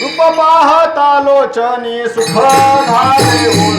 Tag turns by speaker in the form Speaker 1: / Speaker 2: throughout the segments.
Speaker 1: रूप पाहता लोचनी सुख झाले हो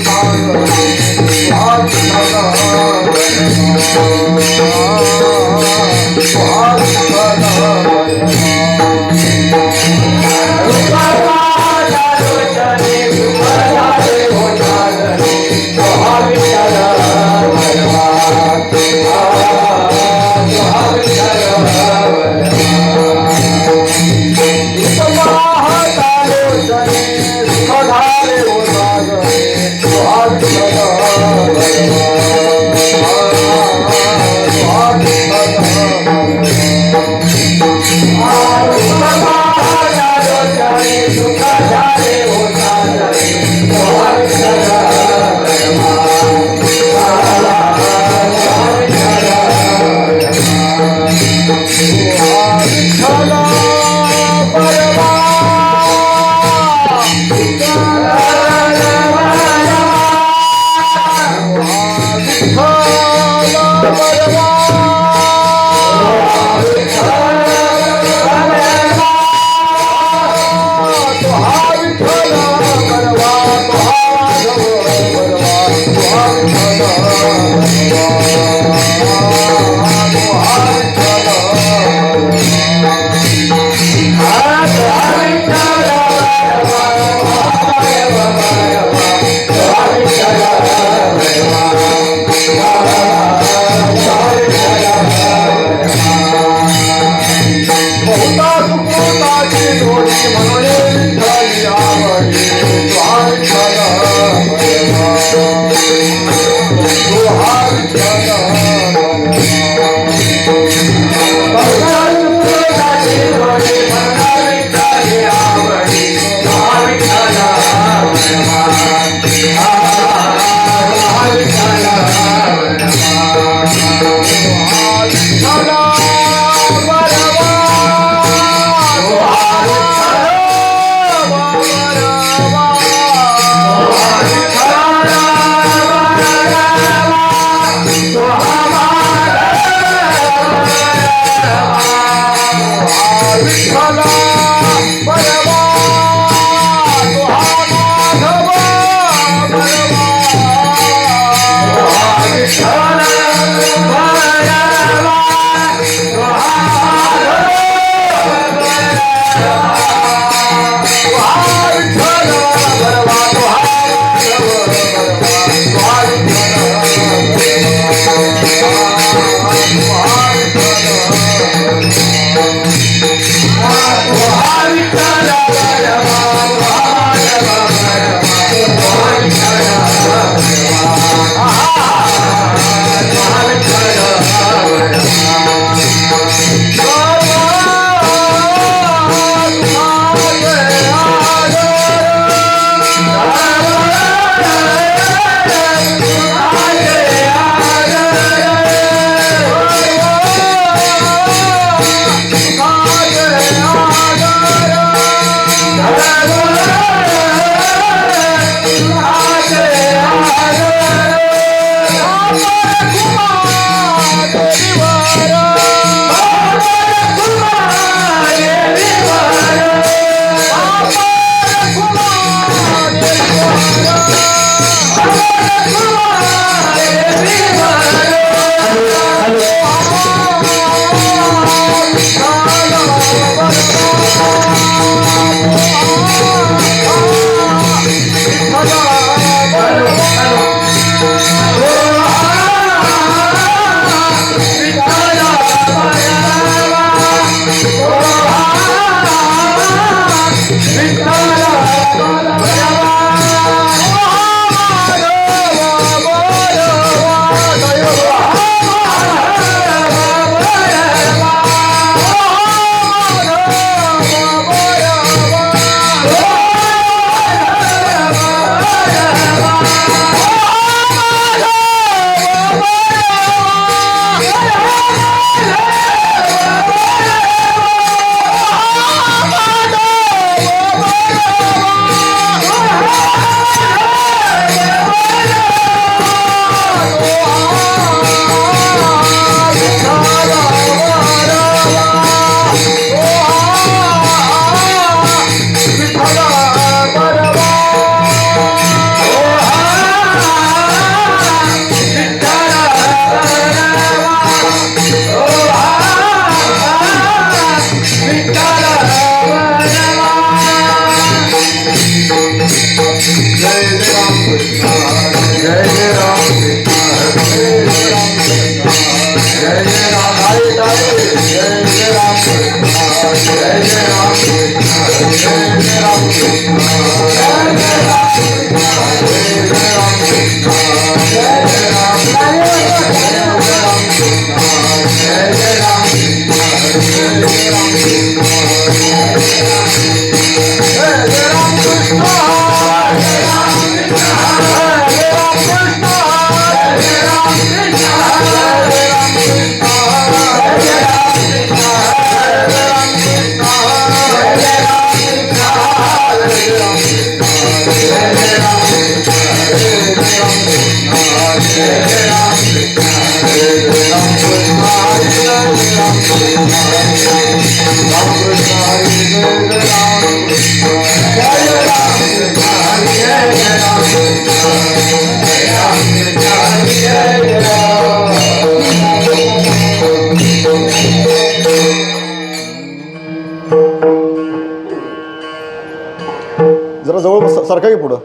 Speaker 1: जरा जवळ सारखा की पुढं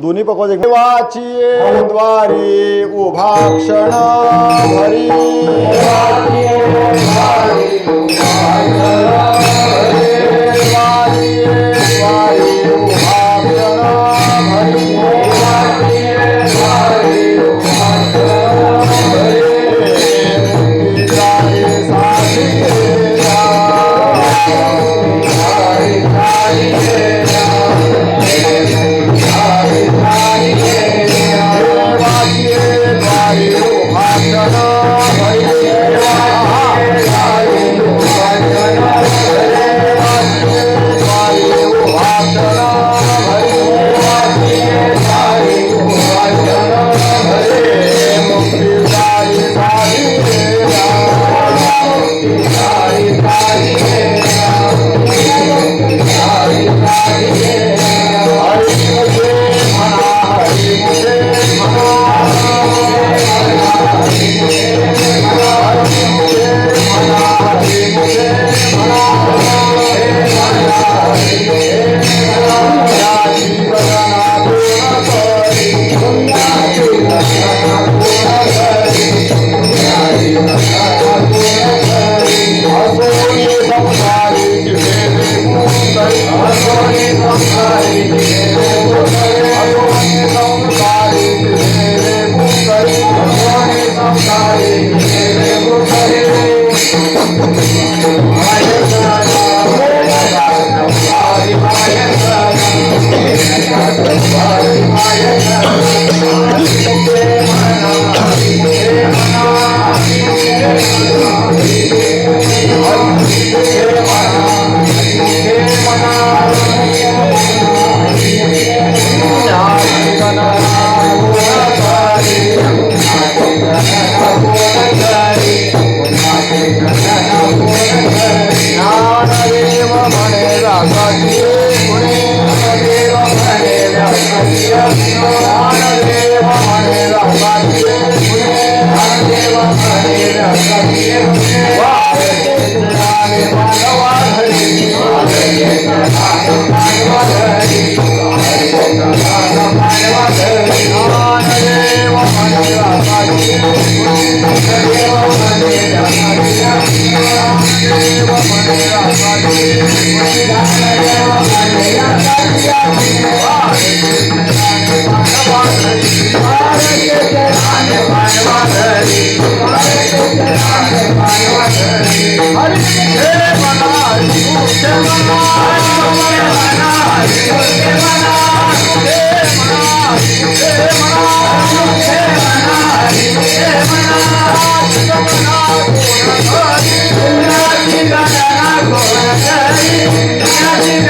Speaker 1: दोन्ही पकवाज एक देवाची द्वारी उभा क्षण भरी
Speaker 2: Hare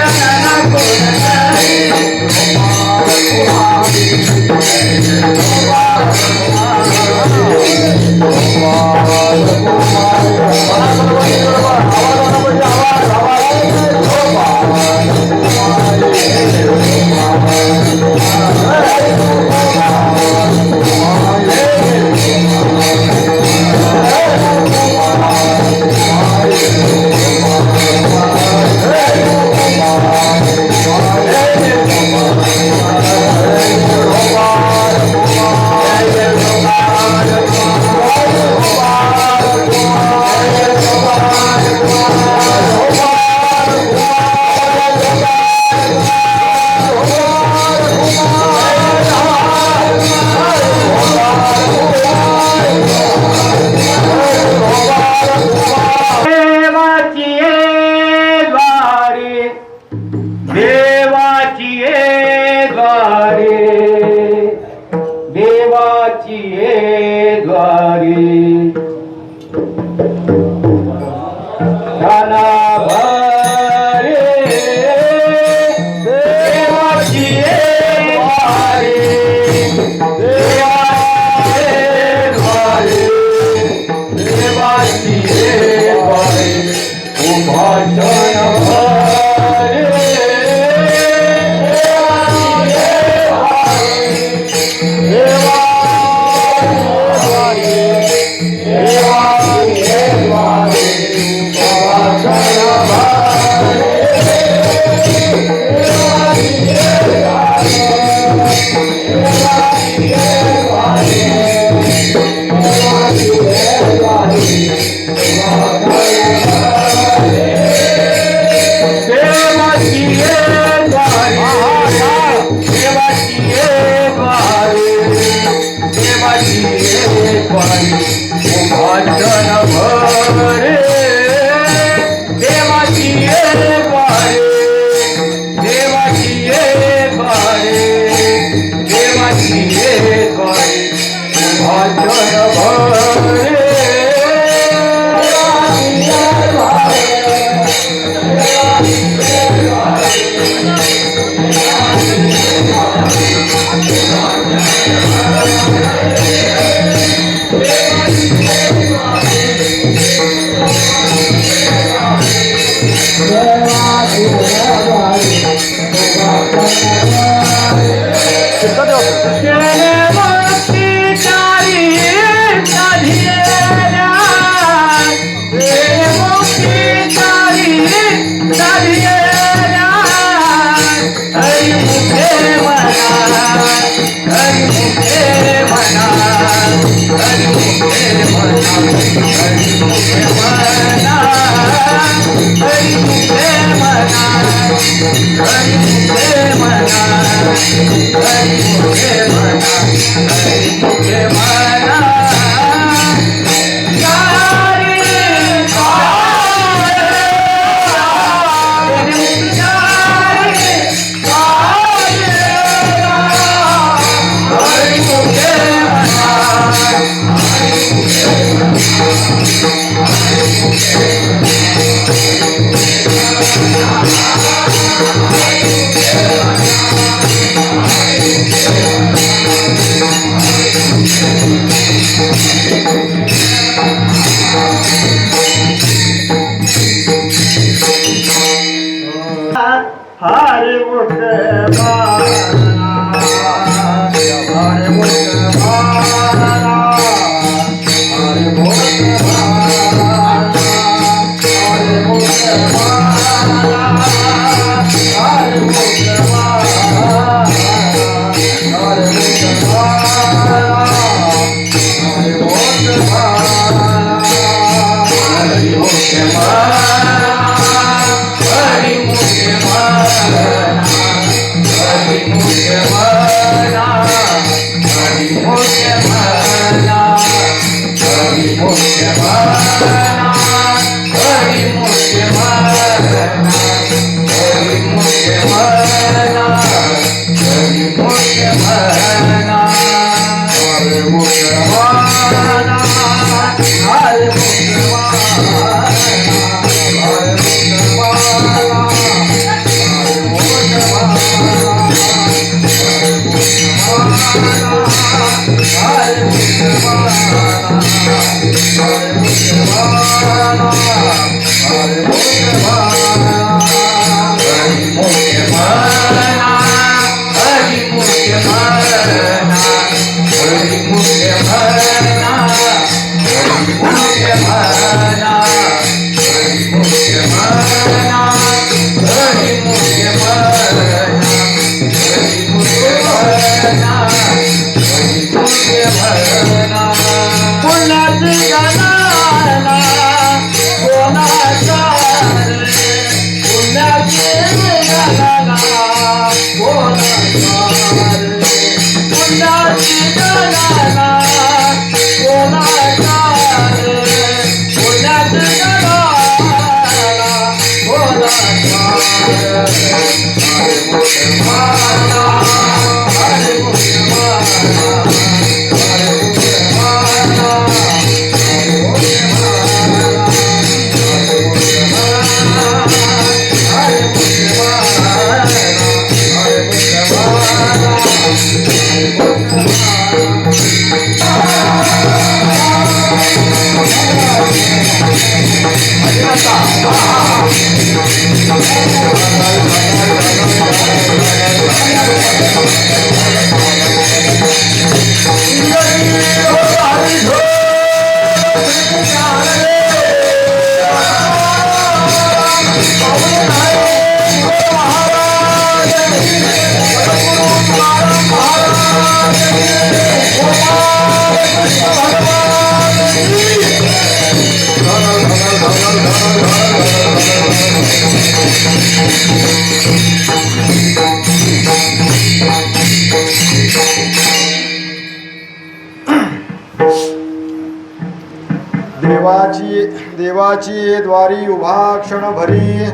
Speaker 1: देवाची द्वारी उभा क्षण भरी,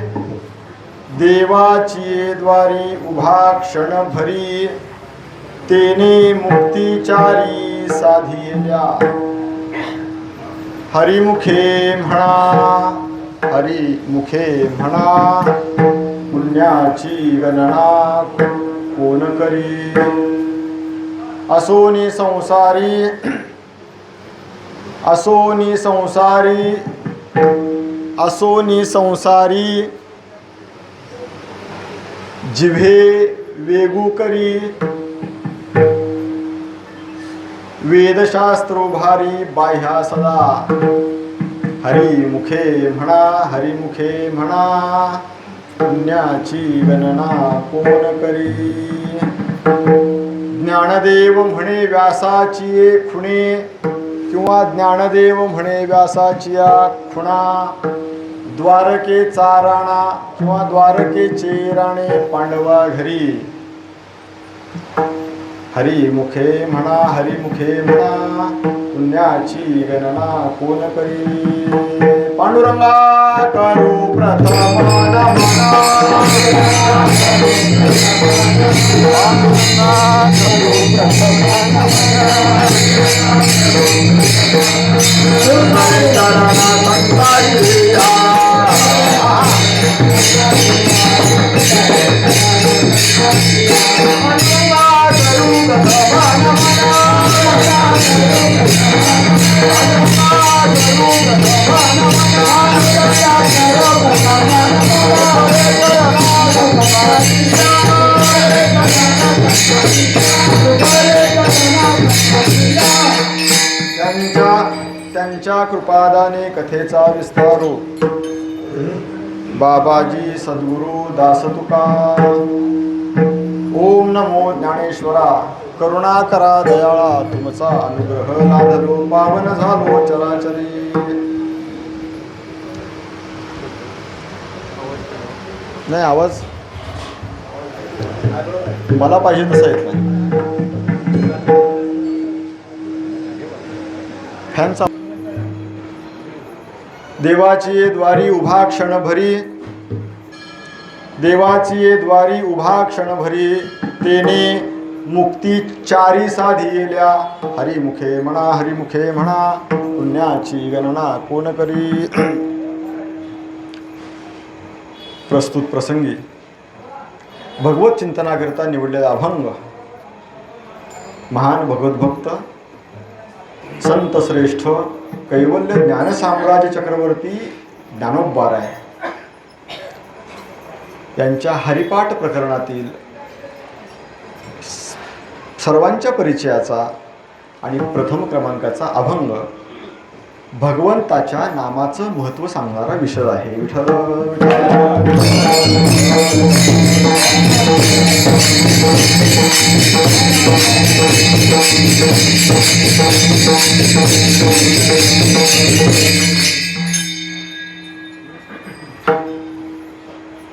Speaker 1: देवाची द्वारी उभा क्षण भरी, तेने मुक्तिचारी साधिल्या. हरिमुखे म्हणा, हरिमुखे म्हणा, पुण्याची गणना कोण करी. असोनी संसारी, असोनी संसारी, असोनी संसारी, जिव्हे वेगू करी. वेदशास्त्रो भारी बाह्या सदा, हरिमुखे म्हणा, हरिमुखे म्हणा, पुण्याची गणना कोण करी. ज्ञानदेव म्हणे व्यासाची खुणे किंवा ज्ञानदेव म्हणे व्यासाची खुणा द्वारकेचा राणा किंवा द्वारकेचे राणे पांडवा घरी हरिमुखे म्हणा हरिमुखे म्हणा पुण्याची गणना कोण करी पांडुरंगा करू प्रथम नमना पांडुरंगा करू प्रथम त्यांच्या कृपादाने कथेचा विस्तारो बाबाजी सद्गुरु दास तुका ओम नमो ज्ञानेश्वरा करुणा करा दयाळा तुमचा अनुग्रह लाभलो पावन झालो चराचरी नाही आवाज मला पाहिजे तसा येत नाही फॅनचा देवाची द्वारी उभा क्षणभरी देवाची द्वारी उभा क्षणभरी तेने मुक्ती चारी साधिल्या हरिमुखे म्हणा पुण्याची गणना कोण करी प्रस्तुत प्रसंगी भगवत चिंतनाकरिता निवडलेला अभंग महान भगवद्भक्त संत श्रेष्ठ कैवल्य ज्ञानसाम्राज्य चक्रवर्ती ज्ञानोबा राय यांच्या हरिपाठ प्रकरणातील सर्वांच्या परिचयाचा आणि प्रथम क्रमांकाचा अभंग भगवंताच्या नामाचं महत्त्व सांगणारा विषय आहे. विठ्ठल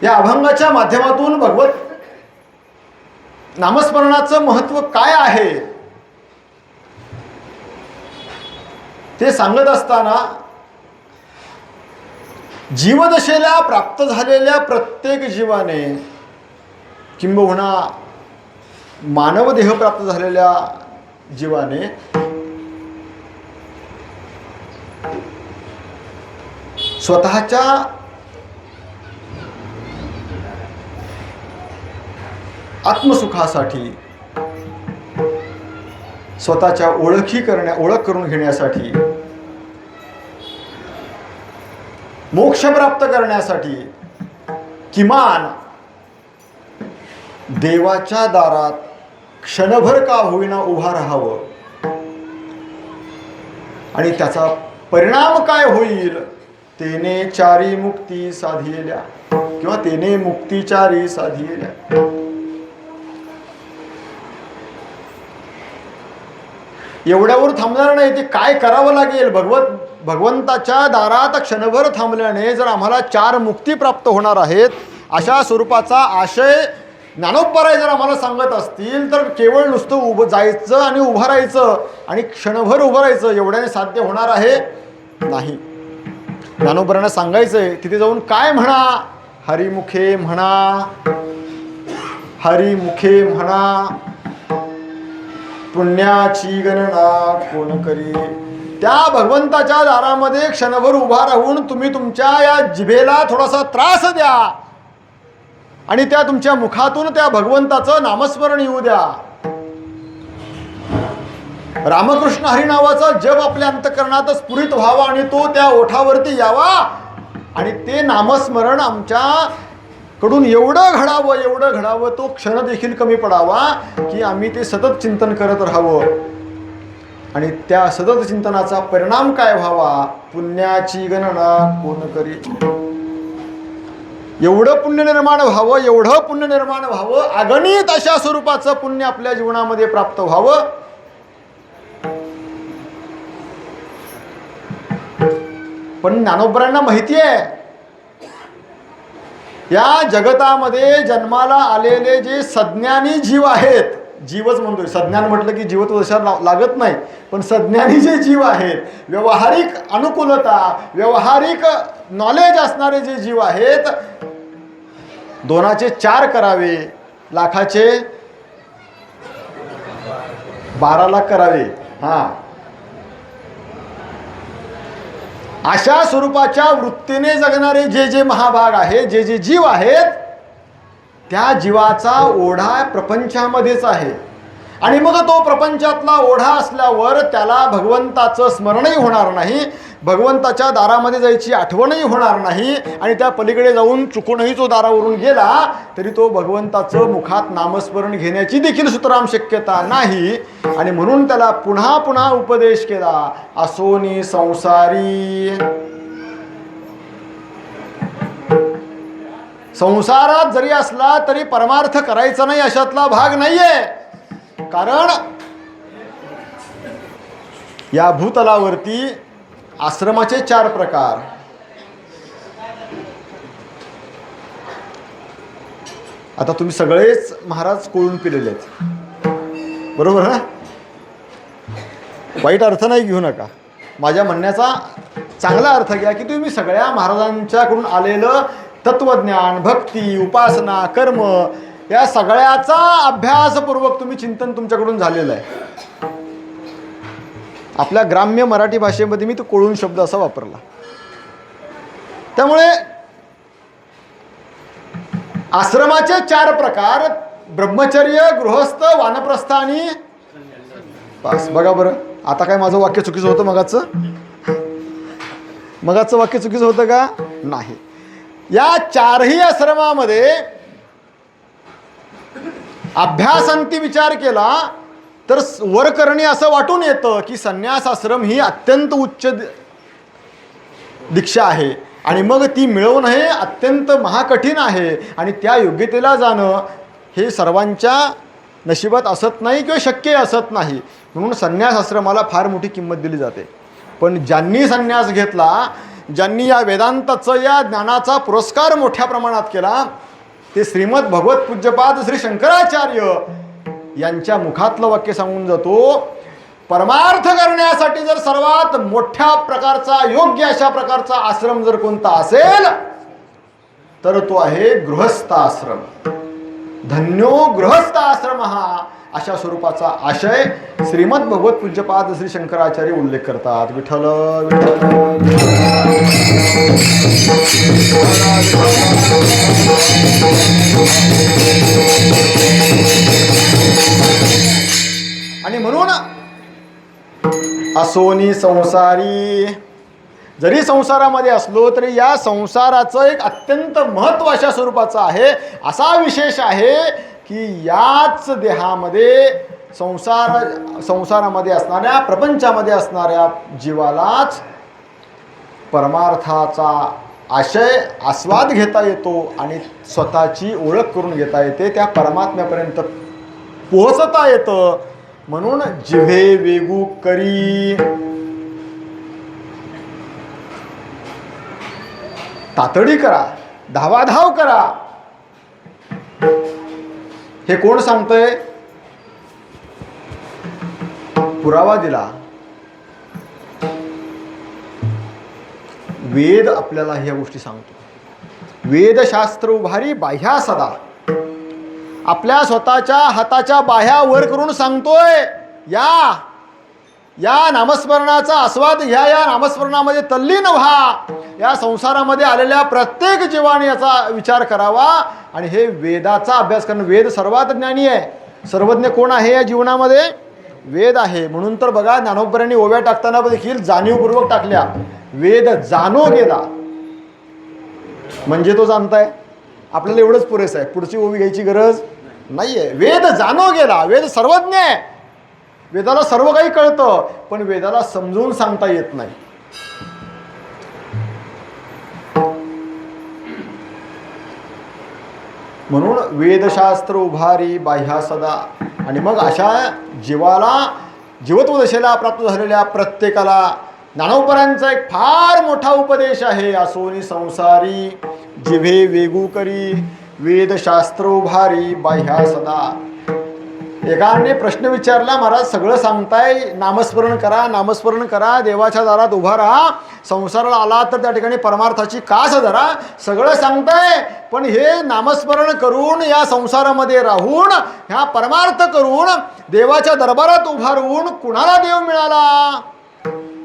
Speaker 1: या अभंगाच्या माध्यमातून भगवत नामस्मरणाचं महत्त्व काय आहे ते सांगत असताना जीवदशेला प्राप्त झालेल्या प्रत्येक जीवाने किंबहुना मानव देह प्राप्त झालेल्या जीवाने स्वतःच्या आत्मसुखासाठी स्वतःच्या ओळख करून घेण्यासाठी मोक्ष प्राप्त करण्यासाठी किमान देवाच्या दारात क्षणभर का होईना उभा राहावं आणि त्याचा परिणाम काय होईल तेने चारी मुक्ती साधिल्या किंवा तेने मुक्ती चारी साधिल्या. एवढ्यावर थांबणार नाही, ते काय करावं लागेल. भगवंताच्या दारात क्षणभर थांबल्याने जर आम्हाला चार मुक्ती प्राप्त होणार आहेत अशा स्वरूपाचा आशय ज्ञानोबराय जर आम्हाला सांगत असतील तर केवळ नुसतं उभं जायचं आणि उभं राहायचं आणि क्षणभर उभं राहायचं एवढ्याने साध्य होणार आहे नाही. ज्ञानोबरांना सांगायचंय तिथे जाऊन काय म्हणा, हरिमुखे म्हणा पुण्याची गणना कोण करी. त्या भगवंताच्या दारामध्ये क्षणभर उभा राहून तुम्ही तुमच्या या जिभेला थोडासा त्रास द्या आणि त्या तुमच्या मुखातून त्या भगवंताचं नामस्मरण येऊ द्या. रामकृष्ण हरी नावाचा जप आपल्या अंतःकरणात स्फुरित व्हावा आणि तो त्या ओठावरती यावा आणि ते नामस्मरण आमच्या कडून एवढं घडावं तो क्षण देखील कमी पडावा की आम्ही ते सतत चिंतन करत राहावं आणि त्या सतत चिंतनाचा परिणाम काय व्हावा. पुण्याची गणना कोण करी. एवढं पुण्य निर्माण व्हावं, एवढं पुण्य निर्माण व्हावं, अगणित अशा स्वरूपाचं पुण्य आपल्या जीवनामध्ये प्राप्त व्हावं. पण ज्ञानोबरांना माहिती आहे, या जगतामध्ये जन्माला आलेले जे सज्ञानी जीव आहेत, जीवच म्हणतोय, सज्ञान म्हटलं की जीवत वर्षाला लागत नाही, पण सज्ञानी जे जीव आहेत, व्यवहारिक अनुकूलता, व्यवहारिक नॉलेज असणारे जे जीव आहेत, 2चे 4 करावे, लाखाचे 12 लाख करावे, अशा स्वरूपाच्या वृत्तीने जगणारे जे जे महाभाग आहेत, जे जे जीव आहेत, त्या जीवाचा ओढा प्रपंचामध्येच आहे. आणि मग तो प्रपंचातला ओढा असल्यावर त्याला भगवंताचं स्मरणही होणार नाही, भगवंताच्या दारामध्ये जायची आठवणही होणार नाही, आणि त्या पलीकडे जाऊन चुकूनही तो दारावरून गेला तरी तो भगवंताचं मुखात नामस्मरण घेण्याची देखील सुतराम शक्यता नाही. आणि म्हणून त्याला पुन्हा पुन्हा उपदेश केला, असोनी संसारी. संसारात जरी असला तरी परमार्थ करायचा नाही अशातला भाग नाहीये. कारण या भूतलावरती आश्रमाचे 4 प्रकार. आता तुम्ही सगळेच महाराज कोळून पिलेले आहेत, बरोबर ना? वाईट अर्थ नाही घेऊ नका, माझ्या म्हणण्याचा चांगला अर्थ घ्या की तुम्ही सगळ्या महाराजांच्याकडून आलेलं तत्वज्ञान, भक्ती, उपासना, कर्म या सगळ्याचा अभ्यासपूर्वक तुम्ही चिंतन तुमच्याकडून झालेलं आहे. आपल्या ग्राम्य मराठी भाषेमध्ये मी तो कोळून शब्द असा वापरला. त्यामुळे आश्रमाचे 4 प्रकार, ब्रह्मचर्य, गृहस्थ, वानप्रस्थ आणि पास. बघा बरं, आता काय माझं वाक्य चुकीचं होतं? मगाचं वाक्य चुकीचं होतं का? नाही. या 4ही आश्रमामध्ये अभ्यासांती विचार केला तर वरकरणी असं वाटून येतं की संन्यास आश्रम ही अत्यंत उच्च दीक्षा आहे, आणि मग ती मिळवणं हे अत्यंत महाकठीण आहे, आणि त्या योग्यतेला जाणं हे सर्वांच्या नशिबात असत नाही किंवा शक्य असत नाही. म्हणून संन्यास आश्रमाला फार मोठी किंमत दिली जाते. पण ज्यांनी संन्यास घेतला, ज्यांनी या वेदांताचं, या ज्ञानाचा पुरस्कार मोठ्या प्रमाणात केला, ते श्रीमद भगवत पूज्यपाद श्री शंकराचार्य यांच्या मुखातलं वाक्य सांगून जातो, परमार्थ करण्यासाठी जर सर्वात मोठ्या प्रकारचा, योग्य अशा प्रकारचा आश्रम जर कोणता असेल तर तो आहे गृहस्थ आश्रम. धन्यो गृहस्थ आश्रम हा, अशा स्वरूपाचा आशय श्रीमद भगवत पूज्यपाद श्री शंकराचार्य उल्लेख करतात. विठ्ठल आणि म्हणून असोनी संसारी, जरी संसारामध्ये असलो तरी या संसाराचं एक अत्यंत महत्त्व अशा स्वरूपाचं आहे, असा विशेष आहे की याच देहामध्ये संसारामध्ये असणाऱ्या, प्रपंचामध्ये असणाऱ्या जीवालाच परमार्थाचा आशय, आस्वाद घेता येतो आणि स्वतःची ओळख करून घेता येते, त्या परमात्म्यापर्यंत पोहोचता येतं. म्हणून जिव्हे वेगू करी, तातडी करा, धावाधाव करा. हे कोण सांगतंय? पुरावा दिला वेद आपल्याला ह्या गोष्टी सांगतो. वेदशास्त्र उभारी बाह्या सदा, आपल्या स्वतःच्या हाताच्या बाह्या वर करून सांगतोय, या नामस्मरणाचा आस्वाद घ्या, या नामस्मरणामध्ये तल्लीन व्हा, या संसारामध्ये आलेल्या प्रत्येक जीवाने याचा विचार करावा. आणि हे वेदाचा अभ्यास करणं. वेद सर्वात ज्ञानी आहे. सर्वज्ञ कोण आहे या जीवनामध्ये? वेद आहे. म्हणून तर बघा, ज्ञानोबरांनी ओव्या टाकताना देखील जाणीवपूर्वक टाकल्या, वेद जाणो गेला, म्हणजे तो जाणताय. आपल्याला एवढंच पुरेसं आहे, पुढची ओवी घ्यायची गरज नाहीये. वेद जाणो गेला, वेद सर्वज्ञ आहे, वेदाला सर्व काही कळतं, पण वेदाला समजून सांगता येत नाही. म्हणून वेदशास्त्र उभारी बाह्या सदा. आणि मग अशा जीवाला जीवत्व दशेला प्राप्त झालेल्या प्रत्येकाला ज्ञानोबरांचा एक फार मोठा उपदेश आहे. असोनी संसारी जिव्हे वेगू करी वेदशास्त्र उभारी बाह्या सदा. एकाने प्रश्न विचारला, महाराज सगळं सांगताय, नामस्मरण करा नामस्मरण करा, देवाच्या दारात उभा राहा, संसाराला आला तर त्या ठिकाणी परमार्थाची कास धरा, सगळं सांगताय, पण हे नामस्मरण करून या संसारामध्ये राहून ह्या परमार्थ करून देवाच्या दरबारात उभा राहून कुणाला देव मिळाला?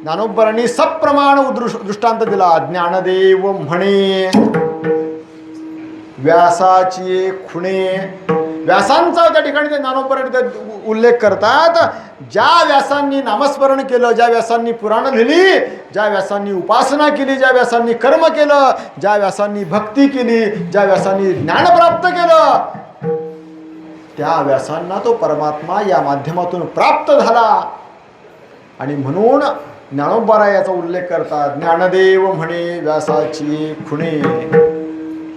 Speaker 1: ज्ञानोबरांनी सप्रमाण दृष्टांत दिला. ज्ञानदेव म्हणे व्यासाची खुणे. व्यासांचा त्या ठिकाणी ते ज्ञानोबरांनी उल्लेख करतात. ज्या व्यासांनी नामस्मरण केलं, ज्या व्यासांनी पुराणं लिहिली, ज्या व्यासांनी उपासना केली, ज्या व्यासांनी कर्म केलं, ज्या व्यासांनी भक्ती केली, ज्या व्यासांनी ज्ञान प्राप्त केलं, त्या व्यासांना तो परमात्मा या माध्यमातून प्राप्त झाला. आणि म्हणून ज्ञानोबा याचा उल्लेख करतात. ज्ञानदेव म्हणे व्यासाची खुणे.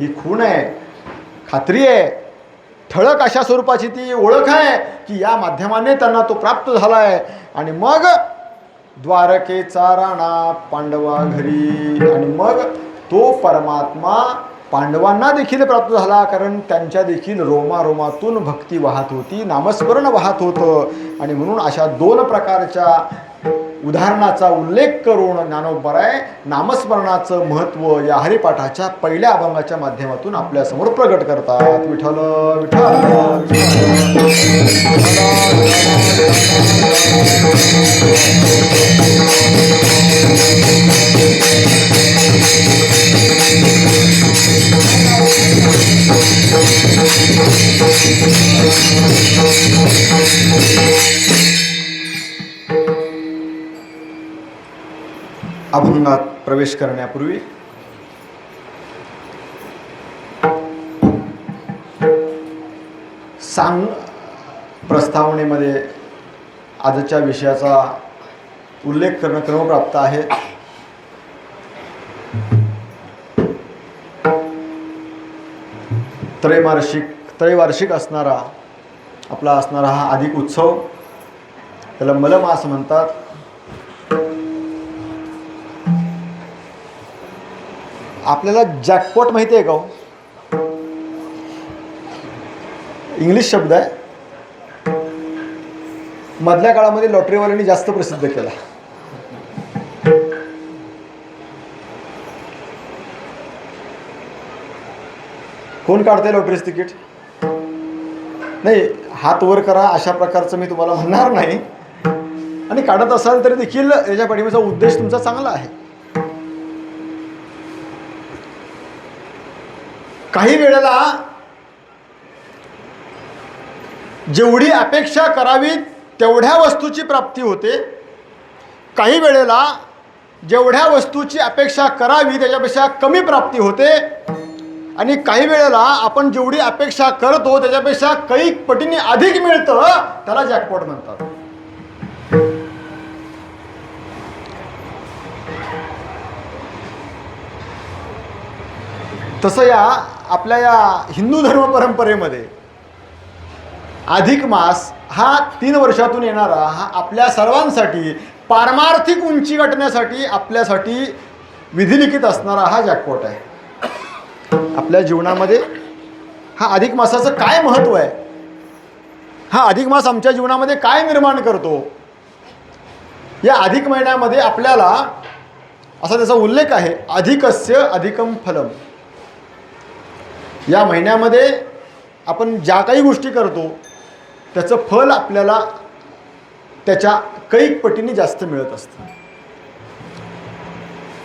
Speaker 1: ही खूण आहे, खात्री आहे, ठळक अशा स्वरूपाची ती ओळख आहे की या माध्यमाने त्यांना तो प्राप्त झाला आहे. आणि मग द्वारकेचा राणा पांडवा घरी. आणि मग तो परमात्मा पांडवांना देखील प्राप्त झाला, कारण त्यांच्या देखील रोमारोमातून भक्ती वाहत होती, नामस्मरण वाहत होतं. आणि म्हणून अशा दोन प्रकारच्या उदाहरणाचा उल्लेख करून ज्ञानोबराय नामस्मरणाचं महत्त्व या हरिपाठाच्या पहिल्या अभंगाच्या माध्यमातून आपल्यासमोर प्रगट करतात. विठ्ठल विठ्ठल अभंगात प्रवेश करण्यापूर्वी सांग प्रस्तावनेमध्ये आजच्या विषयाचा उल्लेख करणं क्रमप्राप्त आहे. त्रैवार्षिक असणारा हा अधिक उत्सव, त्याला मलमास म्हणतात. आपल्याला जॅकपॉट माहिती आहे का हो? इंग्लिश शब्द आहे. मधल्या काळामध्ये लॉटरीवाल्यांनी जास्त प्रसिद्ध केला. कोण काढते लॉटरीच तिकीट? नाही, हात वर करा अशा प्रकारचं मी तुम्हाला म्हणणार नाही. आणि काढत असाल तरी देखील याच्या पाठीमागचा उद्देश तुमचा चांगला आहे. काही वेळेला जेवढी अपेक्षा करावी तेवढ्या वस्तूची प्राप्ती होते. काही वेळेला जेवढ्या वस्तूची अपेक्षा करावी त्याच्यापेक्षा कमी प्राप्ती होते. आणि काही वेळेला आपण जेवढी अपेक्षा करतो त्याच्यापेक्षा काही पटीने अधिक मिळतं, त्याला जॅकपॉट म्हणतात. तसं या आपल्या या हिंदू धर्म परंपरेमध्ये अधिक मास हा 3 वर्षातून येणारा हा आपल्या सर्वांसाठी पारमार्थिक उंची गाठण्यासाठी आपल्यासाठी विधिलिखित असणारा हा जॅकपॉट आहे. आपल्या जीवनामध्ये हा अधिक मासाचं काय महत्त्व आहे, हा अधिक मास आमच्या जीवनामध्ये काय निर्माण करतो, या अधिक महिन्यामध्ये आपल्याला असा त्याचा उल्लेख आहे. अधिकस्य अधिकम फलम. या महिन्यामध्ये आपण ज्या काही गोष्टी करतो त्याचं फल आपल्याला त्याच्या कैक पटीने जास्त मिळत असतं.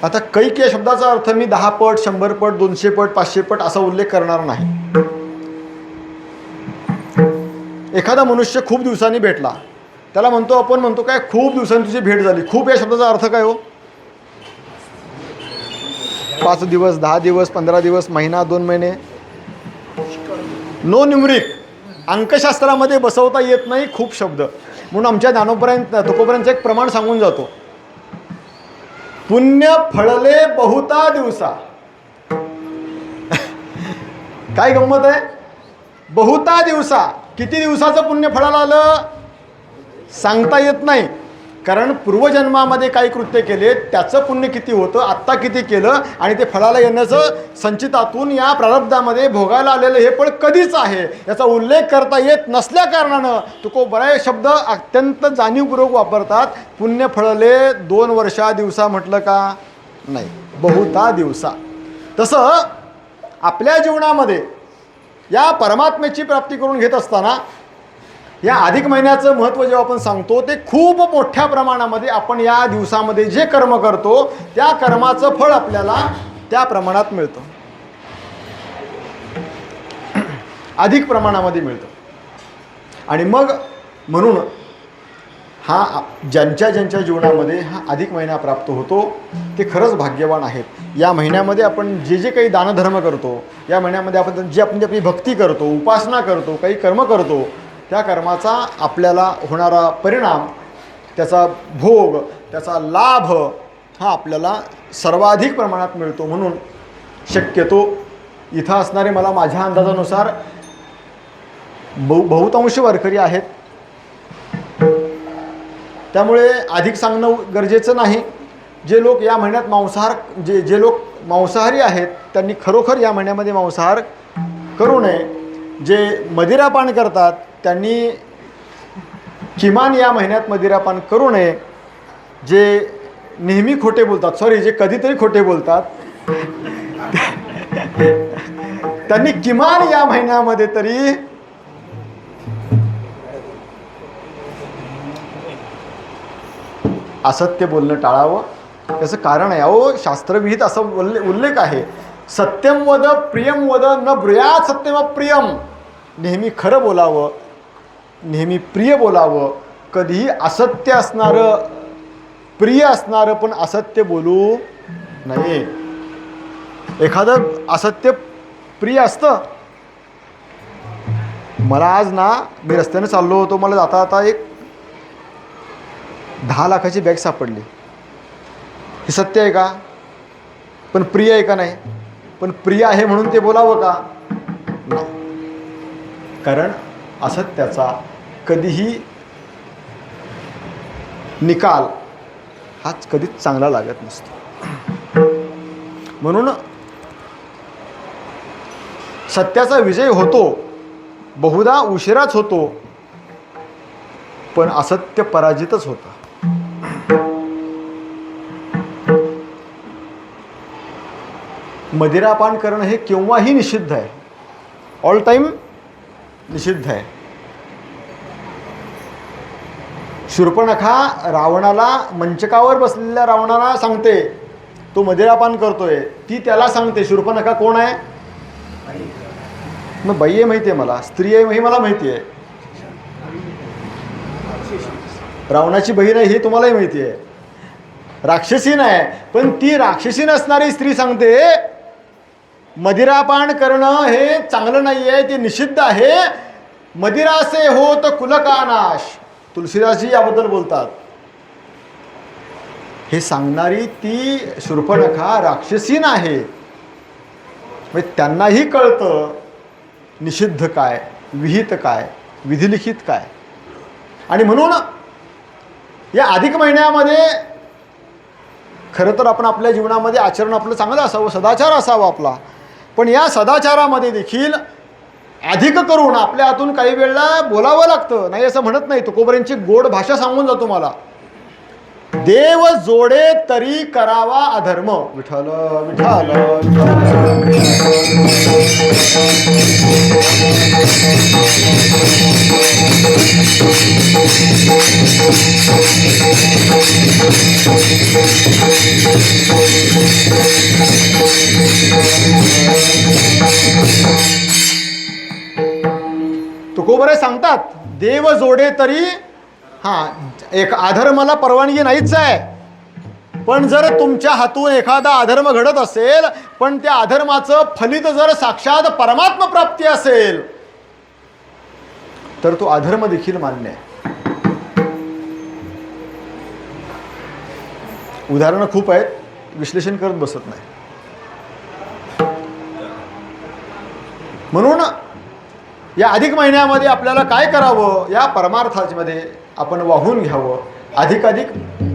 Speaker 1: आता कैक या शब्दाचा अर्थ मी 10 पट 100 पट 200 पट 500 पट असा उल्लेख करणार नाही. एखादा मनुष्य खूप दिवसांनी भेटला, त्याला आपण म्हणतो काय, खूप दिवसांनी तुझी भेट झाली. खूप या शब्दाचा अर्थ काय हो? 5 दिवस 10 दिवस 15 दिवस महिना 2 महिने. नो न्यूमरिक, अंकशास्त्रामध्ये बसवता येत नाही खूप शब्द. म्हणून आमच्या तुकोबरांचं एक प्रमाण सांगून जातो. पुण्य फळले बहुता दिवसा. काय गंमत आहे, बहुता दिवसा, किती दिवसाचं पुण्य फळाला आलं सांगता येत नाही, कारण पूर्वजन्मामध्ये काही कृत्य केले त्याचं पुण्य किती होतं, आत्ता किती केलं, आणि ते फळाला येण्याचं संचितातून या प्रारब्धामध्ये भोगायला आलेलं हे पण कधीच आहे याचा उल्लेख करता येत नसल्या कारणानं तुको बरेच शब्द अत्यंत जाणीवपूर्वक वापरतात. पुण्य फळले 2 वर्षा दिवसा म्हटलं का नाही, बहुता दिवसा. तसं आपल्या जीवनामध्ये या परमात्म्याची प्राप्ती करून घेत असताना या अधिक महिन्याचं महत्त्व जेव्हा आपण सांगतो ते खूप मोठ्या प्रमाणामध्ये आपण या दिवसामध्ये जे कर्म करतो त्या कर्माचं फळ आपल्याला त्या प्रमाणात मिळतं, अधिक प्रमाणामध्ये मिळतं. आणि मग म्हणून हा ज्यांच्या जीवनामध्ये हा अधिक महिना प्राप्त होतो ते खरंच भाग्यवान आहेत. या महिन्यामध्ये आपण जे काही दानधर्म करतो, या महिन्यामध्ये आपण जी आपली भक्ती करतो, उपासना करतो, काही कर्म करतो, त्या कर्माचा आपल्याला होणारा परिणाम, त्याचा भोग, त्याचा लाभ हा आपल्याला सर्वाधिक प्रमाणात मिळतो. म्हणून शक्यतो इथं असणारे मला माझ्या अंदाजानुसार बहुतांश वारकरी आहेत, त्यामुळे अधिक सांगणं गरजेचं नाही. जे लोक या महिन्यात जे लोक मांसाहारी आहेत त्यांनी खरोखर या महिन्यामध्ये मांसाहार करू नये. जे मदिरापान करतात त्यांनी किमान या महिन्यात मदिरापान करू नये. जे नेहमी खोटे बोलतात, जे कधीतरी खोटे बोलतात त्यांनी किमान या महिन्यामध्ये तरी असत्य बोलणं टाळावं. त्याचं कारण आहे, अहो शास्त्रविहित असं उल्लेख आहे, सत्यम वद प्रियम वद न ब्रूयात सत्यम प्रियम. नेहमी खरं बोलावं, नेहमी प्रिय बोलावं, कधीही असत्य असणारं, प्रिय असणारं पण असत्य बोलू नये. एखादं असत्य प्रिय असतं. मला आज ना, मी रस्त्याने चाललो होतो, मला जाता जाता एक 10 लाखाची बॅग सापडली. हे सत्य आहे का? पण प्रिय आहे का नाही? पण प्रिय आहे म्हणून ते बोलावं का? नाही, कारण असत्याचा कधीही निकाल हाच कधीच चांगला लागत नसतो. म्हणून सत्याचा विजय होतो, बहुधा उशिराच होतो, पण असत्य पराजितच होतं. मदिरापान करणं हे केव्हाही निषिद्ध आहे, ऑल टाईम निषिद्ध आहे. शूर्पणखा रावणाला, मंचकावर बसलेल्या रावणाला सांगते तो मदिरापान करतोय, ती त्याला सांगते. शूर्पणखा कोण आहे? मग बाई आहे माहिती आहे मला, स्त्री आहे हे मला माहिती आहे, रावणाची बहीण आहे हे तुम्हालाही माहिती आहे, राक्षसी नाही. पण ती राक्षसी नसणारी स्त्री सांगते मदिरापान करणं हे चांगलं नाही आहे, ते निषिद्ध आहे. मदिरासे होत कुल का नाश, तुलसीदासजी याबद्दल बोलतात. हे सांगणारी ती शूर्पणखा राक्षसीन आहे. म्हणजे त्यांनाही कळतं निषिद्ध काय, विहित काय, विधिलिखित काय. आणि म्हणून या अधिक महिन्यामध्ये खरं तर आपण आपल्या जीवनामध्ये आचरण आपलं चांगलं असावं, सदाचार असावा आपला. पण या सदाचारामध्ये देखील अधिक करून आपल्या हातून काही वेळेला बोलावं लागतं. नाही असं म्हणत नाही, तुकोबऱ्यांची गोड भाषा सांगून जातो मला. देव जोडे तरी करावा अधर्म. विठ्ठल विठ्ठल तुकोबरे सांगतात देव जोडे तरी, एक अधर्माला परवानगी नाहीच आहे. पण जर तुमच्या हातून एखादा अधर्म घडत असेल, पण त्या अधर्माचं फलित जर साक्षात परमात्मा प्राप्ती असेल, तर तो अधर्म देखील मान्य आहे. उदाहरणं खूप आहेत, विश्लेषण करत बसत नाही. म्हणून या अधिक महिन्यामध्ये आपल्याला काय करावं, या परमार्थामध्ये आपण वाहून घ्यावं. अधिकाधिक